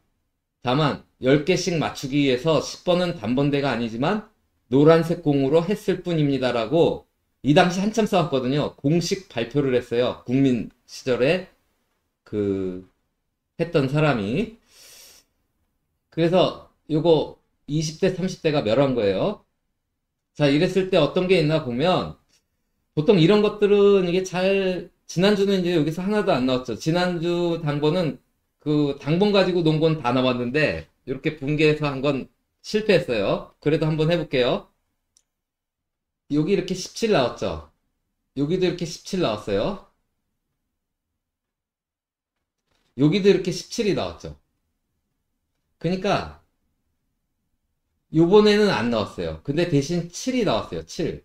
다만 10개씩 맞추기 위해서 10번은 단번대가 아니지만 노란색 공으로 했을 뿐입니다라고 이 당시 한참 싸웠거든요. 공식 발표를 했어요. 국민 시절에 했던 사람이. 그래서 요거 20대 30대가 멸한 거예요. 자, 이랬을 때 어떤 게 있나 보면 보통 이런 것들은 이게 지난주는 이제 여기서 하나도 안 나왔죠. 지난주 당번은 그 당번 가지고 논 건 다 나왔는데 이렇게 분개해서 한 건 실패했어요. 그래도 한번 해볼게요. 여기 이렇게 17 나왔죠. 여기도 이렇게 17 나왔어요. 여기도 이렇게 17이 나왔죠. 그러니까 요번에는 안 나왔어요. 근데 대신 7이 나왔어요. 7.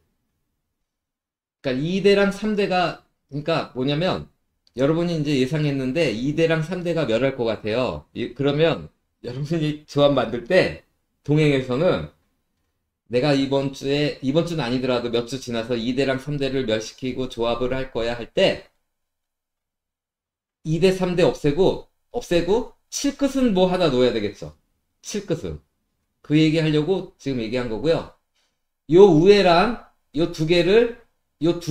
그러니까 2대랑 3대가 그러니까 뭐냐면 여러분이 이제 예상했는데 2대랑 3대가 멸할 것 같아요. 그러면 여러분이 조합 만들 때 동행에서는 내가 이번 주는 아니더라도 몇 주 지나서 2대랑 3대를 멸시키고 조합을 할 거야 할 때 2대 3대 없애고 7끝은 뭐 하나 놓아야 되겠죠. 7끝은. 그 얘기 하려고 지금 얘기한 거고요. 요 우회랑 요 두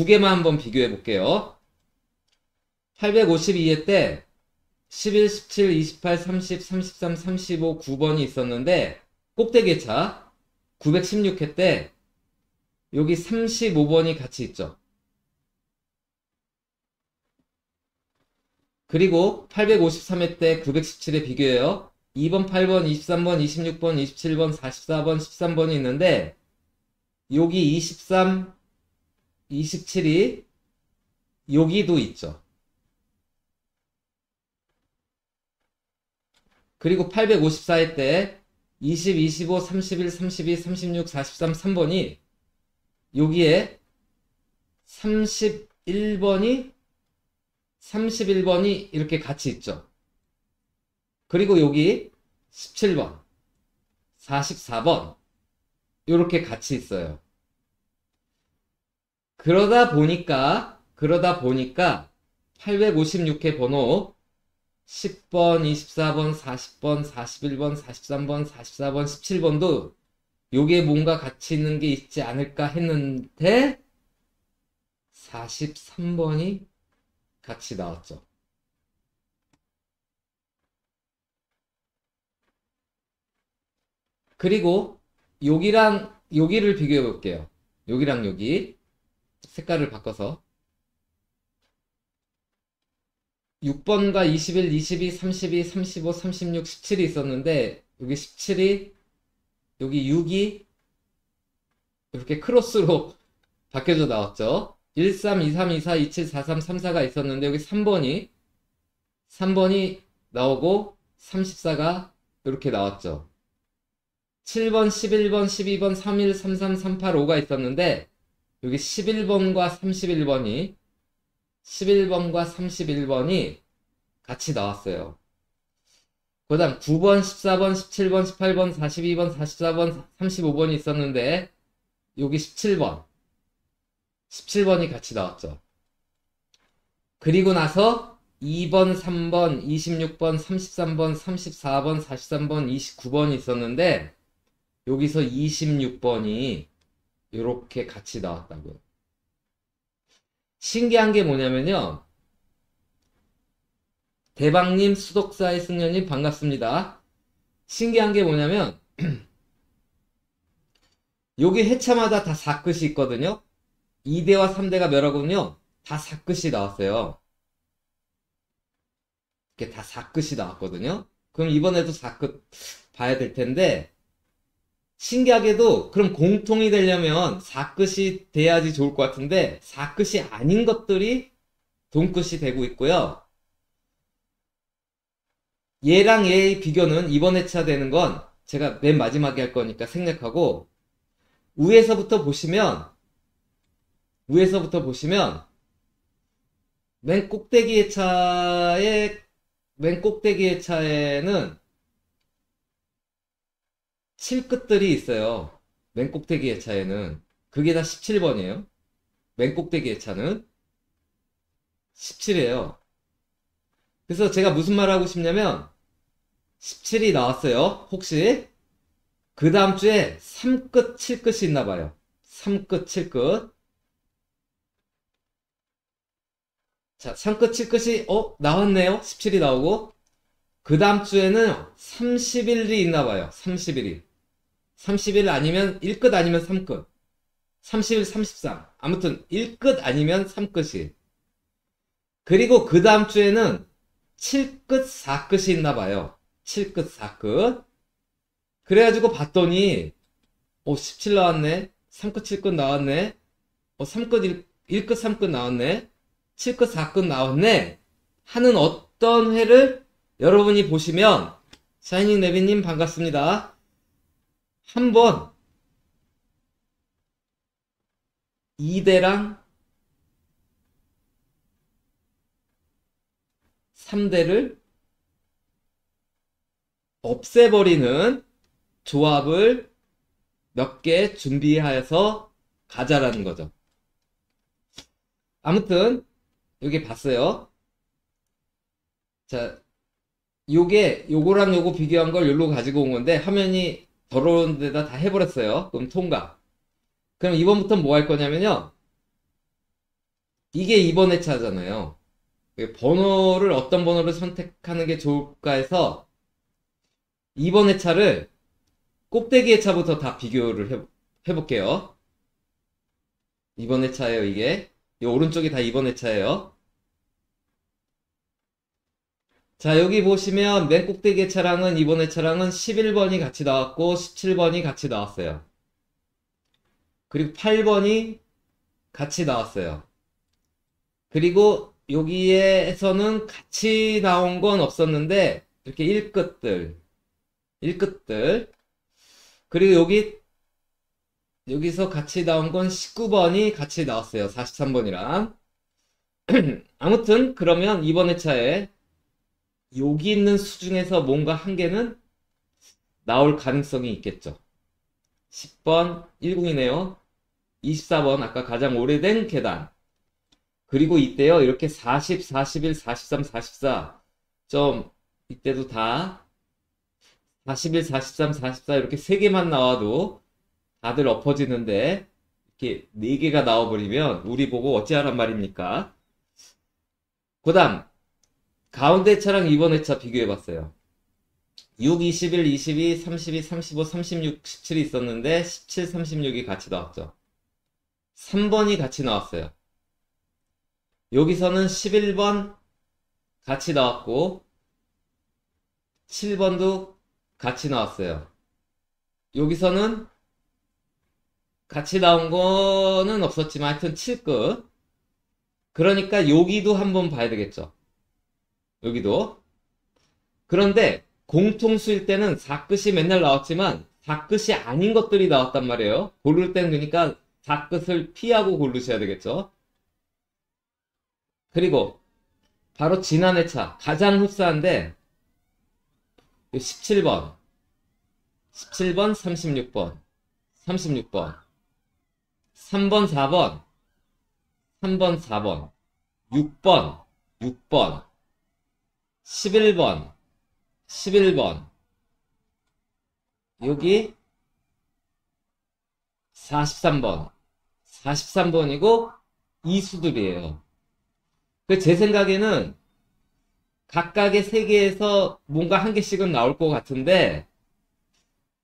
개만 한번 비교해 볼게요. 852회 때 11, 17, 28, 30, 33, 35, 9번이 있었는데 꼭대기의 차 916회 때 여기 35번이 같이 있죠. 그리고 853회 때 917에 비교해요. 2번, 8번, 23번, 26번, 27번, 44번, 13번이 있는데 여기 23, 27이 여기도 있죠. 그리고 854회 때 20, 25, 31, 32, 36, 43, 3번이 여기에 31번이 이렇게 같이 있죠. 그리고 여기 17번, 44번 이렇게 같이 있어요. 그러다 보니까 856회 번호 10번, 24번, 40번, 41번, 43번, 44번, 17번도 요게 뭔가 같이 있는 게 있지 않을까 했는데 43번이 같이 나왔죠. 그리고 여기랑 여기를 비교해 볼게요. 여기랑 여기 색깔을 바꿔서 6번과 21, 22, 32, 35, 36, 17이 있었는데 여기 17이 여기 6이 이렇게 크로스로 바뀌어져 나왔죠. 13, 23, 24, 27, 43, 34가 있었는데 여기 3번이 나오고 34가 이렇게 나왔죠. 7번, 11번, 12번, 31, 33, 38, 5가 있었는데 여기 11번과 31번이 같이 나왔어요. 그 다음 9번, 14번, 17번, 18번, 42번, 44번, 35번이 있었는데 여기 17번이 같이 나왔죠. 그리고 나서 2번, 3번, 26번, 33번, 34번, 43번, 29번이 있었는데 여기서 26번이 이렇게 같이 나왔다고요. 신기한 게 뭐냐면요. 대박님, 수독사의 승려님 반갑습니다. 신기한 게 뭐냐면 여기 회차마다 다 4끝이 있거든요. 2대와 3대가 몇 하군요. 다 4끝이 나왔어요. 이렇게 다 4끝이 나왔거든요. 그럼 이번에도 4끝 봐야 될 텐데 신기하게도 그럼 공통이 되려면 4끝이 돼야지 좋을 것 같은데 4끝이 아닌 것들이 동끝이 되고 있고요. 얘랑 얘의 비교는 이번 회차 되는 건 제가 맨 마지막에 할 거니까 생략하고 위에서부터 보시면 맨 꼭대기 회차에는 7끝들이 있어요. 맨 꼭대기 회차에는 그게 다 17번이에요. 맨 꼭대기 회차는 17이에요. 그래서 제가 무슨 말 하고 싶냐면 17이 나왔어요. 혹시 그 다음 주에 3끝, 7끝이 있나 봐요. 3끝, 7끝. 자, 3끝, 7끝이 나왔네요. 17이 나오고 그 다음 주에는 30일이 있나 봐요. 30일이. 30일 아니면 1끝 아니면 3끝. 30일, 33. 아무튼 1끝 아니면 3끝이. 그리고 그 다음 주에는 7끝, 4끝이 있나 봐요. 7끝, 4끝. 그래가지고 봤더니 17 나왔네. 3끝, 7끝 나왔네. 3끝, 1끝, 3끝 나왔네. 7끝, 4끝 나왔네. 하는 어떤 회를 여러분이 보시면 샤이닝 네비님 반갑습니다. 한번 2대랑 3대를 없애버리는 조합을 몇 개 준비해서 가자라는 거죠. 아무튼 여기 봤어요. 자, 요거랑 요거 비교한 걸 여기로 가지고 온 건데 화면이 더러운 데다 다 해버렸어요. 그럼 통과. 그럼 이번부터 뭐 할 거냐면요. 이게 이번 회차잖아요. 번호를 어떤 번호를 선택하는 게 좋을까 해서 이번 회차를 꼭대기 회차부터 다 비교를 해볼게요. 이번 회차예요, 이게. 이 오른쪽이 다 이번 회차예요. 자, 여기 보시면 맨 꼭대기의 차량은 이번 회차랑은 11번이 같이 나왔고 17번이 같이 나왔어요. 그리고 8번이 같이 나왔어요. 그리고 여기에서는 같이 나온 건 없었는데 이렇게 1끝들. 그리고 여기서 같이 나온 건 19번이 같이 나왔어요. 43번이랑. 아무튼 그러면 이번 회차에 여기 있는 수 중에서 뭔가 한 개는 나올 가능성이 있겠죠. 10번 10이네요. 24번 아까 가장 오래된 계단. 그리고 이때요. 이렇게 40, 41, 43, 44. 좀 이때도 다 41, 43, 44 이렇게 3개만 나와도 다들 엎어지는데 이렇게 4개가 나와버리면 우리 보고 어찌하란 말입니까? 그 다음 가운데 차랑 이번 회차 비교해봤어요. 6, 21, 22, 32, 35, 36, 17이 있었는데 17, 36이 같이 나왔죠. 3번이 같이 나왔어요. 여기서는 11번 같이 나왔고 7번도 같이 나왔어요. 여기서는 같이 나온 거는 없었지만 하여튼 7끝. 그러니까 여기도 한번 봐야 되겠죠. 여기도. 그런데 공통수일 때는 4끝이 맨날 나왔지만 4끝이 아닌 것들이 나왔단 말이에요. 고를 땐 그러니까 4끝을 피하고 고르셔야 되겠죠. 그리고 바로 지난 회차 가장 흡사한데 17번 36번 3번 4번 6번 11번 여기 43번이고 이 수들이에요. 제 생각에는 각각의 세계에서 뭔가 한 개씩은 나올 것 같은데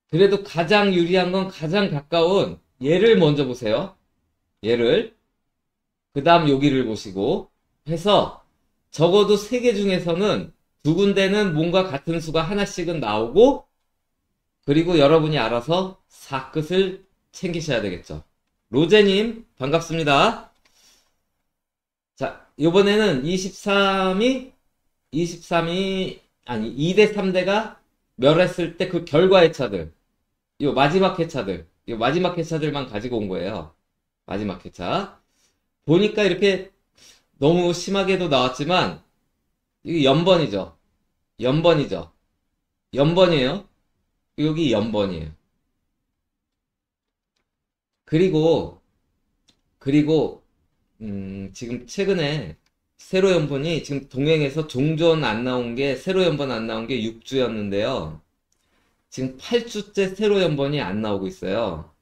그래도 가장 유리한 건 가장 가까운 얘를 먼저 보세요. 얘를. 그 다음 여기를 보시고 해서 적어도 3개 중에서는 2군데는 뭔가 같은 수가 하나씩은 나오고 그리고 여러분이 알아서 4끝을 챙기셔야 되겠죠. 로제님 반갑습니다. 자, 이번에는 23이 아니 2대 3대가 멸했을 때 그 결과 회차들 이 마지막 회차들만 가지고 온 거예요. 마지막 회차 보니까 이렇게 너무 심하게도 나왔지만 이게 연번이에요. 여기 연번이에요. 그리고 지금 최근에 세로 연번이 지금 동행에서 종전 안 나온 게 세로 연번 안 나온 게 6주였는데요. 지금 8주째 세로 연번이 안 나오고 있어요.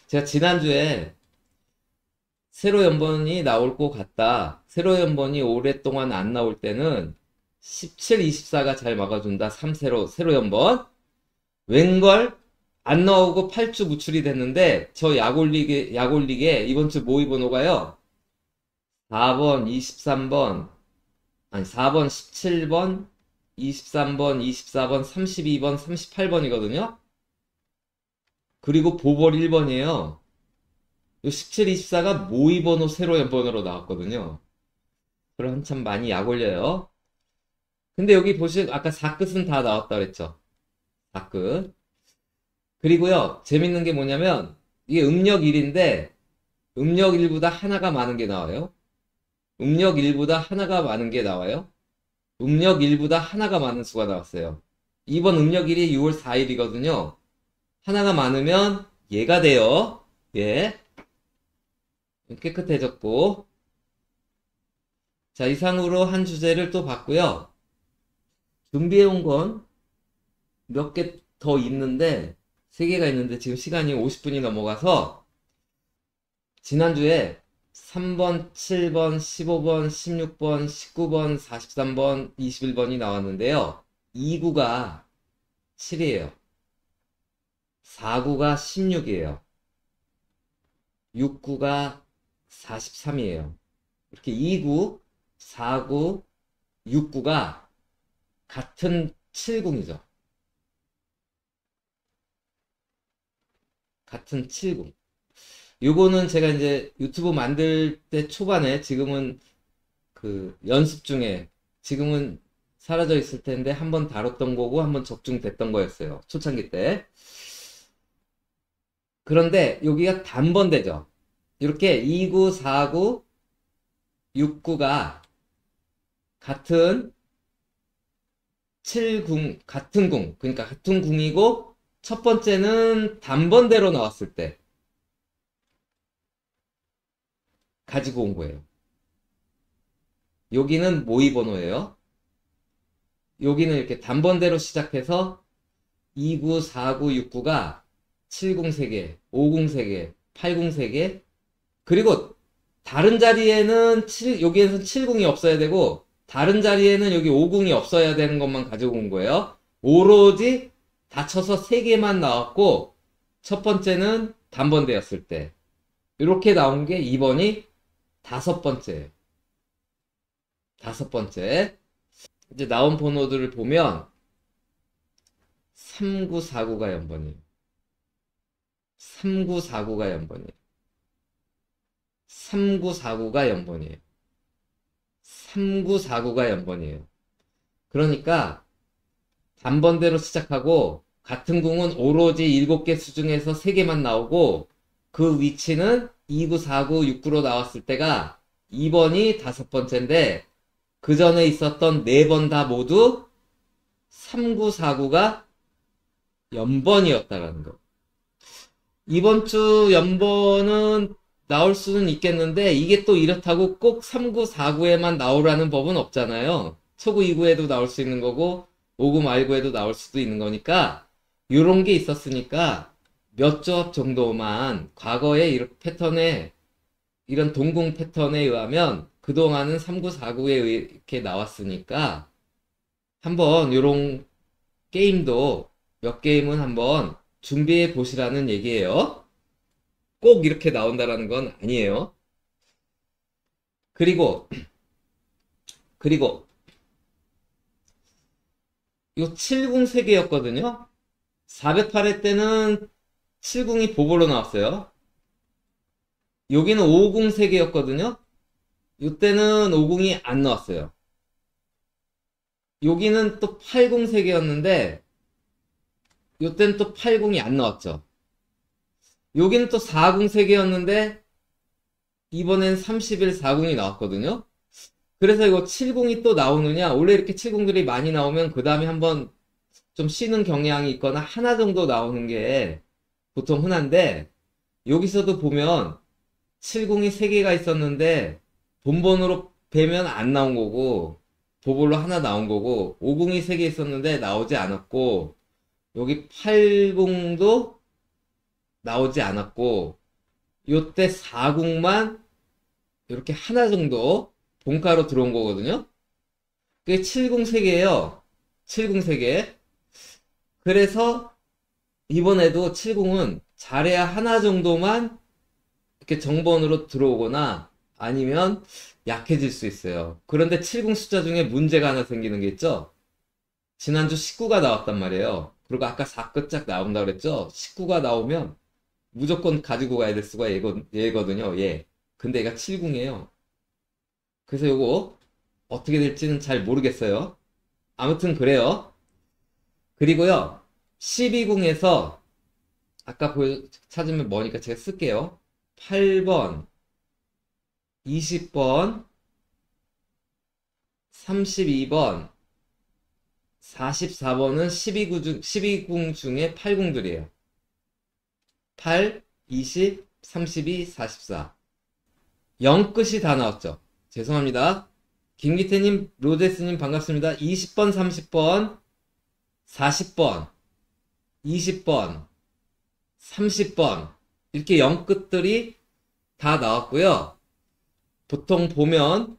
제가 지난주에 세로 연번이 나올 것 같다. 세로 연번이 오랫동안 안 나올 때는 17, 24가 잘 막아준다. 3세로 세로 연번. 웬걸 안 나오고 8주 무출이 됐는데 저 약올리게 이번 주 모의 번호가요. 4번, 23번, 아니 4번, 17번, 23번, 24번, 32번, 38번이거든요. 그리고 보벌 1번이에요. 17, 24가 모의 번호 세로 연번으로 나왔거든요. 그럼 한참 많이 약올려요. 근데 여기 보시면 아까 4끝은 다 나왔다 그랬죠. 4끝. 그리고요, 재밌는 게 뭐냐면, 이게 음력 1인데, 음력 1보다 하나가 많은 게 나와요. 음력 1보다 하나가 많은 게 나와요. 음력 1보다 하나가 많은 수가 나왔어요. 이번 음력 1이 6월 4일이거든요. 하나가 많으면 얘가 돼요. 예. 깨끗해졌고. 자, 이상으로 한 주제를 또 봤고요. 준비해온 건 몇 개 더 있는데, 3개가 있는데 지금 시간이 50분이 넘어가서 지난주에 3번, 7번, 15번, 16번, 19번, 43번, 21번이 나왔는데요. 2구가 7이에요. 4구가 16이에요. 6구가 43이에요. 이렇게 2구, 4구, 6구가 같은 7궁이죠. 같은 7궁. 요거는 제가 이제 유튜브 만들 때 초반에, 지금은 그 연습 중에, 지금은 사라져 있을 텐데 한번 다뤘던 거고 한번 적중됐던 거였어요. 초창기 때. 그런데 여기가 단번대죠. 이렇게 2구, 4구, 6구가 같은 7궁, 같은 궁, 그러니까 같은 궁이고, 첫 번째는 단번대로 나왔을 때 가지고 온 거예요. 여기는 모의 번호예요. 여기는 이렇게 단번대로 시작해서 2구, 4구, 6구가 7궁 3개, 5궁 3개, 8궁 3개, 그리고 다른 자리에는 여기에서 7궁이 없어야 되고, 다른 자리에는 여기 5궁이 없어야 되는 것만 가지고 온 거예요. 오로지 다쳐서 3개만 나왔고, 첫 번째는 단번대였을 때. 이렇게 나온 게 2번이 다섯 번째. 다섯 번째. 이제 나온 번호들을 보면 3949가 0번이에요. 3949가 0번이에요. 3949가 0번이에요. 3949가 0번이에요. 그러니까 단번대로 시작하고, 같은 궁은 오로지 7개 수중에서 3개만 나오고, 그 위치는 2구, 4구, 6구로 나왔을 때가 2번이 다섯 번째인데, 그 전에 있었던 4번 다 모두 3구, 4구가 연번이었다라는 거. 이번 주 연번은 나올 수는 있겠는데, 이게 또 이렇다고 꼭 3구, 4구에만 나오라는 법은 없잖아요. 초구, 2구에도 나올 수 있는 거고, 5구 말구에도 나올 수도 있는 거니까, 요런 게 있었으니까 몇 조합 정도만, 과거에 이런 패턴에, 이런 동궁 패턴에 의하면 그동안은 3구, 4구에 이렇게 나왔으니까, 한번 요런 게임도 몇 게임은 한번 준비해 보시라는 얘기예요. 꼭 이렇게 나온다라는 건 아니에요. 그리고 요 7궁 3개였거든요. 408회 때는 7궁이 보볼로 나왔어요. 여기는 5궁 3개였거든요. 요때는 5궁이 안 나왔어요. 여기는 또 8궁 3개였는데 요때는 또 8궁이 안 나왔죠. 여기는 또 4궁 3개였는데 이번엔 31 4궁이 나왔거든요. 그래서 이거 7궁이 또 나오느냐, 원래 이렇게 7궁들이 많이 나오면 그 다음에 한번 좀 쉬는 경향이 있거나 하나 정도 나오는 게 보통 흔한데, 여기서도 보면 7궁이 3개가 있었는데 본번으로 빼면 안 나온 거고, 보볼로 하나 나온 거고, 5궁이 3개 있었는데 나오지 않았고, 여기 8궁도 나오지 않았고, 요때 4궁만 이렇게 하나 정도 본가로 들어온 거거든요. 그게 7궁 3개예요. 7궁 3개. 그래서 이번에도 7궁은 잘해야 하나 정도만 이렇게 정번으로 들어오거나 아니면 약해질 수 있어요. 그런데 7궁 숫자 중에 문제가 하나 생기는 게 있죠. 지난주 19가 나왔단 말이에요. 그리고 아까 4끝짝 나온다 그랬죠. 19가 나오면 무조건 가지고 가야 될 수가 얘거든요. 얘. 근데 얘가 7궁이에요. 그래서 요거 어떻게 될지는 잘 모르겠어요. 아무튼 그래요. 그리고요, 12궁에서 아까 찾으면 뭐니까 제가 쓸게요. 8번, 20번, 32번, 44번은 12궁 중에 8궁들이에요. 8, 20, 32, 44. 0끝이 다 나왔죠. 죄송합니다. 김기태님, 로데스님 반갑습니다. 20번, 30번, 40번, 20번, 30번. 이렇게 0끝들이 다 나왔고요. 보통 보면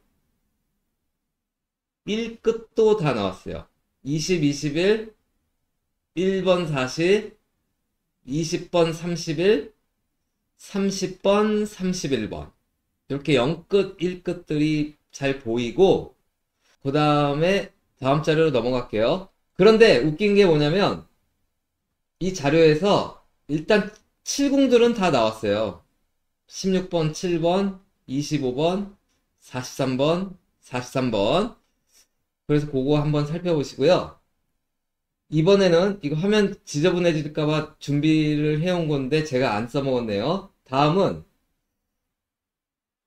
1끝도 다 나왔어요. 20, 21, 1번 40, 20번 31, 30번 31번. 이렇게 0끝, 1끝들이 잘 보이고, 그 다음에 다음 자료로 넘어갈게요. 그런데 웃긴 게 뭐냐면, 이 자료에서 일단 70들은 다 나왔어요. 16번, 7번, 25번, 43번, 43번. 그래서 그거 한번 살펴보시고요. 이번에는 이거 화면 지저분해질까봐 준비를 해온 건데 제가 안 써먹었네요. 다음은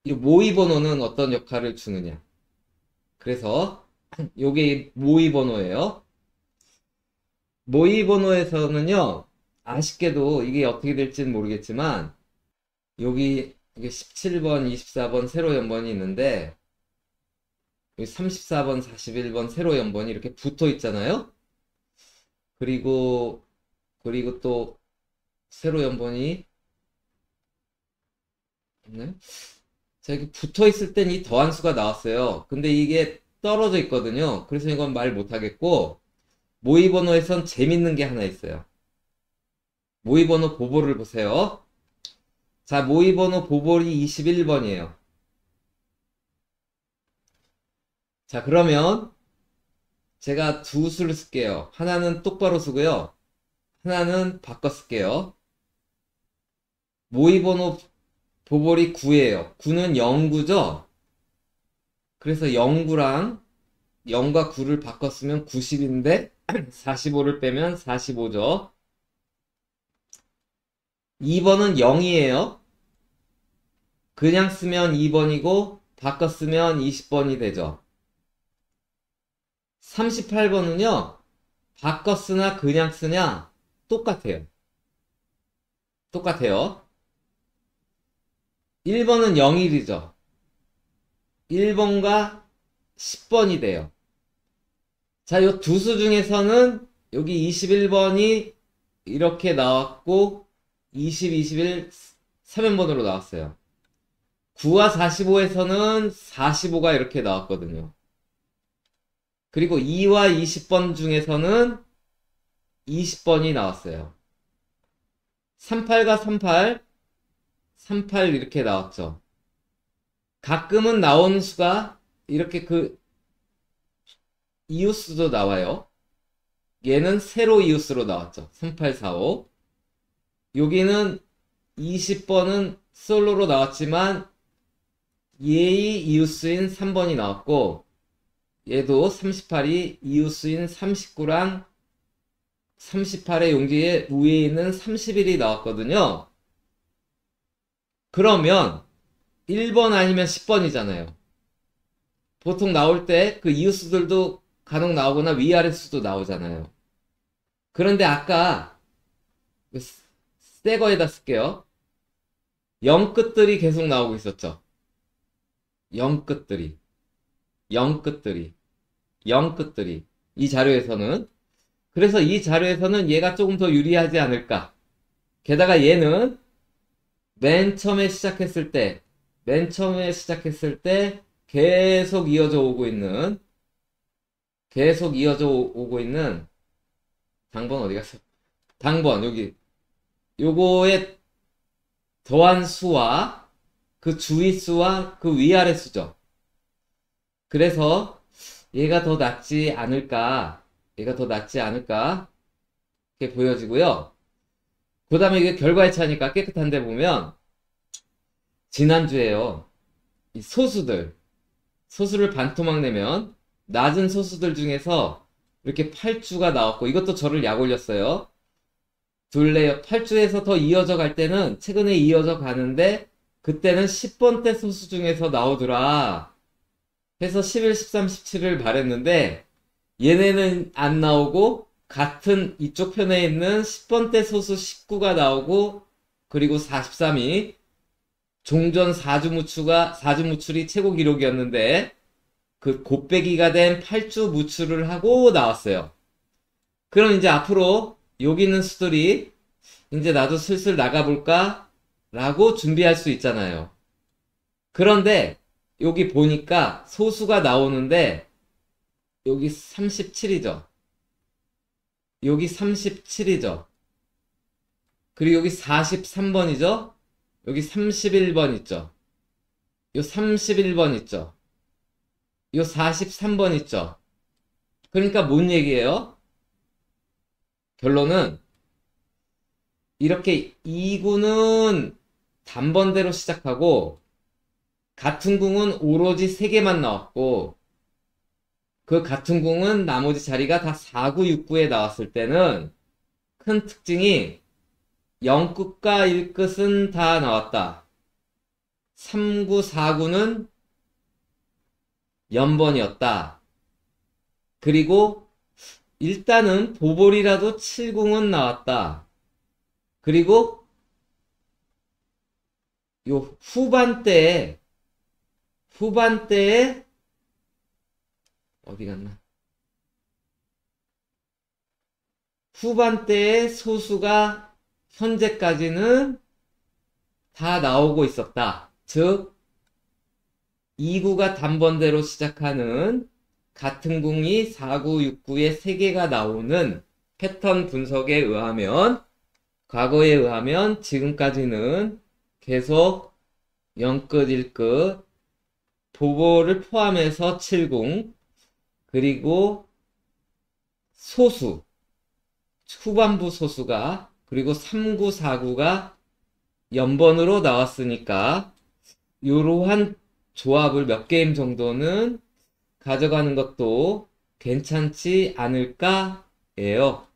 이 모의 번호는 어떤 역할을 주느냐. 그래서 요게 모의 번호예요. 모의 번호에서는요, 아쉽게도 이게 어떻게 될지는 모르겠지만 여기 이게 17번, 24번 세로 연번이 있는데 여기 34번, 41번 세로 연번이 이렇게 붙어 있잖아요. 그리고 또 세로 연번이 있네. 자, 이렇게 붙어 있을 땐 이 더한수가 나왔어요. 근데 이게 떨어져 있거든요. 그래서 이건 말 못하겠고, 모의번호에선 재밌는 게 하나 있어요. 모의번호 보볼을 보세요. 자, 모의번호 보볼이 21번이에요. 자, 그러면 제가 두 수를 쓸게요. 하나는 똑바로 쓰고요. 하나는 바꿔 쓸게요. 모의번호 보볼이 9예요. 9는 0구죠? 그래서 0구랑 0과 9를 바꿨으면 90인데 45를 빼면 45죠. 2번은 0이에요. 그냥 쓰면 2번이고 바꿔 쓰면 20번이 되죠. 38번은요. 바꿔 쓰나 그냥 쓰냐 똑같아요. 똑같아요. 1번은 0일이죠. 1번과 10번이 돼요. 자, 요 두 수 중에서는 여기 21번이 이렇게 나왔고 20, 21, 3연번으로 나왔어요. 9와 45에서는 45가 이렇게 나왔거든요. 그리고 2와 20번 중에서는 20번이 나왔어요. 38과 38, 38 이렇게 나왔죠. 가끔은 나오는 수가 이렇게 그 이웃수도 나와요. 얘는 세로 이웃수로 나왔죠. 3845. 여기는 20번은 솔로로 나왔지만 얘의 이웃수인 3번이 나왔고 얘도 38이 이웃수인 39랑 38의 용지에 위에 있는 31이 나왔거든요. 그러면 1번 아니면 10번이잖아요. 보통 나올 때 그 이웃수들도 간혹 나오거나 위아래 수도 나오잖아요. 그런데 아까 새 거에다 쓸게요. 0끝들이 계속 나오고 있었죠. 0끝들이. 0끝들이. 0끝들이. 이 자료에서는. 그래서 이 자료에서는 얘가 조금 더 유리하지 않을까. 게다가 얘는 맨 처음에 시작했을 때 계속 이어져 오고 있는 당번 어디 갔어? 당번 여기 요거의 더한 수와 그 주위수와 그 위아래 수죠. 그래서 얘가 더 낫지 않을까 이렇게 보여지고요. 그 다음에 이게 결과의 차니까 깨끗한데 보면 지난주에요. 이 소수를 반토막 내면 낮은 소수들 중에서 이렇게 8주가 나왔고 이것도 저를 약 올렸어요. 둘레 8주에서 더 이어져 갈 때는 최근에 이어져 가는데 그때는 10번대 소수 중에서 나오더라 해서 11, 13, 17을 말했는데 얘네는 안 나오고 같은 이쪽 편에 있는 10번대 소수 19가 나오고 그리고 43이 종전 4주 무출이 최고 기록이었는데 그 곱빼기가 된 8주 무출을 하고 나왔어요. 그럼 이제 앞으로 여기 있는 수들이 이제 나도 슬슬 나가볼까? 라고 준비할 수 있잖아요. 그런데 여기 보니까 소수가 나오는데 여기 37이죠. 여기 37이죠. 그리고 여기 43번이죠. 여기 31번 있죠. 요 31번 있죠? 요 43번 있죠? 그러니까 뭔 얘기예요? 결론은 이렇게 2구는 단번대로 시작하고 같은 궁은 오로지 3개만 나왔고 그 같은 궁은 나머지 자리가 다 4구, 6구에 나왔을 때는 큰 특징이 0끝과 1끝은 다 나왔다. 3구, 4구는 연번이었다. 그리고 일단은 보볼이라도 7궁은 나왔다. 그리고 요 후반대에 어디 갔나? 후반대에 소수가 현재까지는 다 나오고 있었다. 즉 2구가 단번대로 시작하는 같은 궁이 4구, 6구에 3개가 나오는 패턴 분석에 의하면 과거에 의하면 지금까지는 계속 0끝, 1끝 보볼을 포함해서 7궁 그리고 소수 후반부 소수가 그리고 3구, 4구가 연번으로 나왔으니까 이러한 조합을 몇 게임 정도는 가져가는 것도 괜찮지 않을까 해요.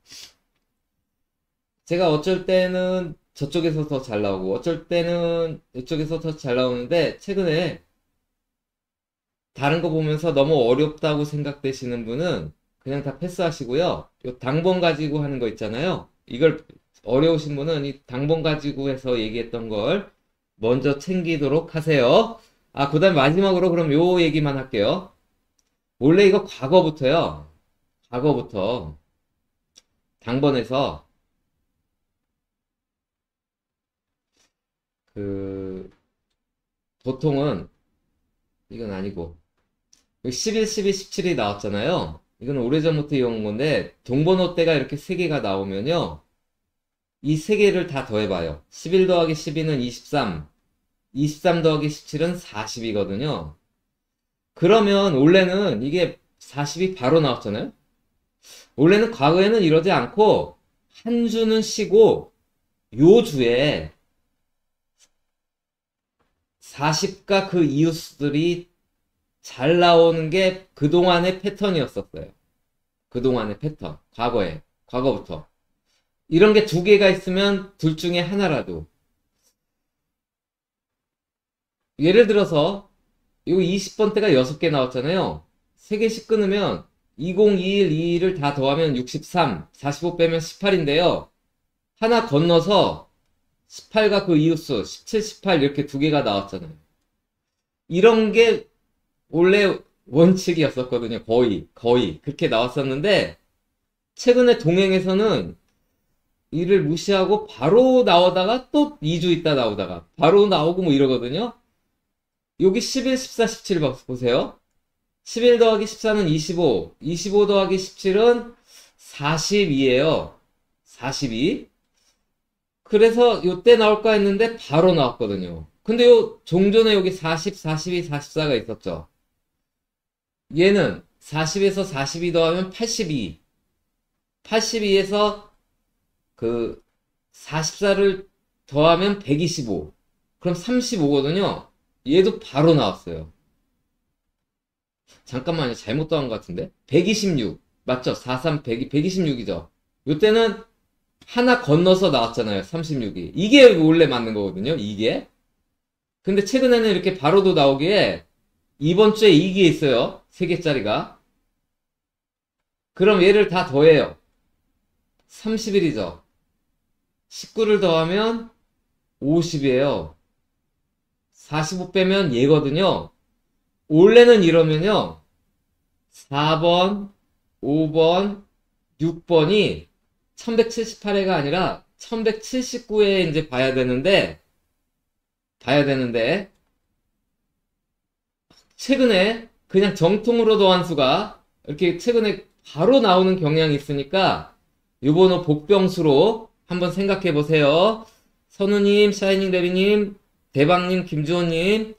제가 어쩔 때는 저쪽에서 더 잘 나오고 어쩔 때는 이쪽에서 더 잘 나오는데 최근에 다른 거 보면서 너무 어렵다고 생각되시는 분은 그냥 다 패스하시고요. 요 당번 가지고 하는 거 있잖아요. 이걸 어려우신 분은 이 당번 가지고 해서 얘기했던 걸 먼저 챙기도록 하세요. 아, 그 다음 마지막으로 그럼 요 얘기만 할게요. 원래 이거 과거부터요. 과거부터 당번에서 그 보통은 이건 아니고 11, 12, 17이 나왔잖아요. 이건 오래전부터 이어온 건데 동번호대가 이렇게 3개가 나오면요. 이 3개를 다 더해봐요. 11 더하기 12는 23, 23 더하기 17은 40이거든요. 그러면 원래는 이게 40이 바로 나왔잖아요. 원래는 과거에는 이러지 않고 한 주는 쉬고 요 주에 40과 그 이웃들이 잘 나오는 게 그동안의 패턴이었었어요. 그동안의 패턴. 과거부터. 이런 게 2개가 있으면 둘 중에 하나라도. 예를 들어서, 이거 20번대가 6개 나왔잖아요. 3개씩 끊으면 20, 21, 22를 다 더하면 63, 45 빼면 18인데요. 하나 건너서 18과 그 이웃수, 17, 18 이렇게 2개가 나왔잖아요. 이런 게 원래 원칙이었었거든요. 거의. 그렇게 나왔었는데, 최근에 동행에서는 이를 무시하고 바로 나오다가 또 2주 있다 나오다가 바로 나오고 뭐 이러거든요. 여기 11, 14, 17 보세요. 11 더하기 14는 25, 25 더하기 17은 42예요. 42. 그래서 요때 나올까 했는데 바로 나왔거든요. 근데 요 종전에 여기 40, 42, 44가 있었죠. 얘는 40에서 42 더하면 82. 82에서 그 44를 더하면 125. 그럼 35거든요. 얘도 바로 나왔어요. 잠깐만요. 잘못 더한 것 같은데. 126. 맞죠? 43, 126이죠. 요때는 하나 건너서 나왔잖아요. 36이. 이게 원래 맞는 거거든요. 이게. 근데 최근에는 이렇게 바로도 나오기에 이번 주에 이게 있어요. 3개짜리가. 그럼 얘를 다 더해요. 30일이죠. 19를 더하면 50이에요. 45 빼면 얘거든요. 원래는 이러면요. 4번, 5번, 6번이 1178회가 아니라 1179회에 이제 봐야 되는데 최근에 그냥 정통으로 더한 수가 이렇게 최근에 바로 나오는 경향이 있으니까 요번호 복병수로 한번 생각해 보세요. 선우님, 샤이닝 레비님, 대박님, 김주호님,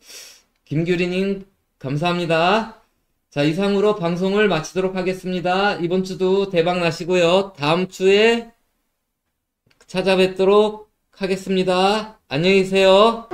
김규리님, 감사합니다. 자, 이상으로 방송을 마치도록 하겠습니다. 이번 주도 대박 나시고요. 다음 주에 찾아뵙도록 하겠습니다. 안녕히 계세요.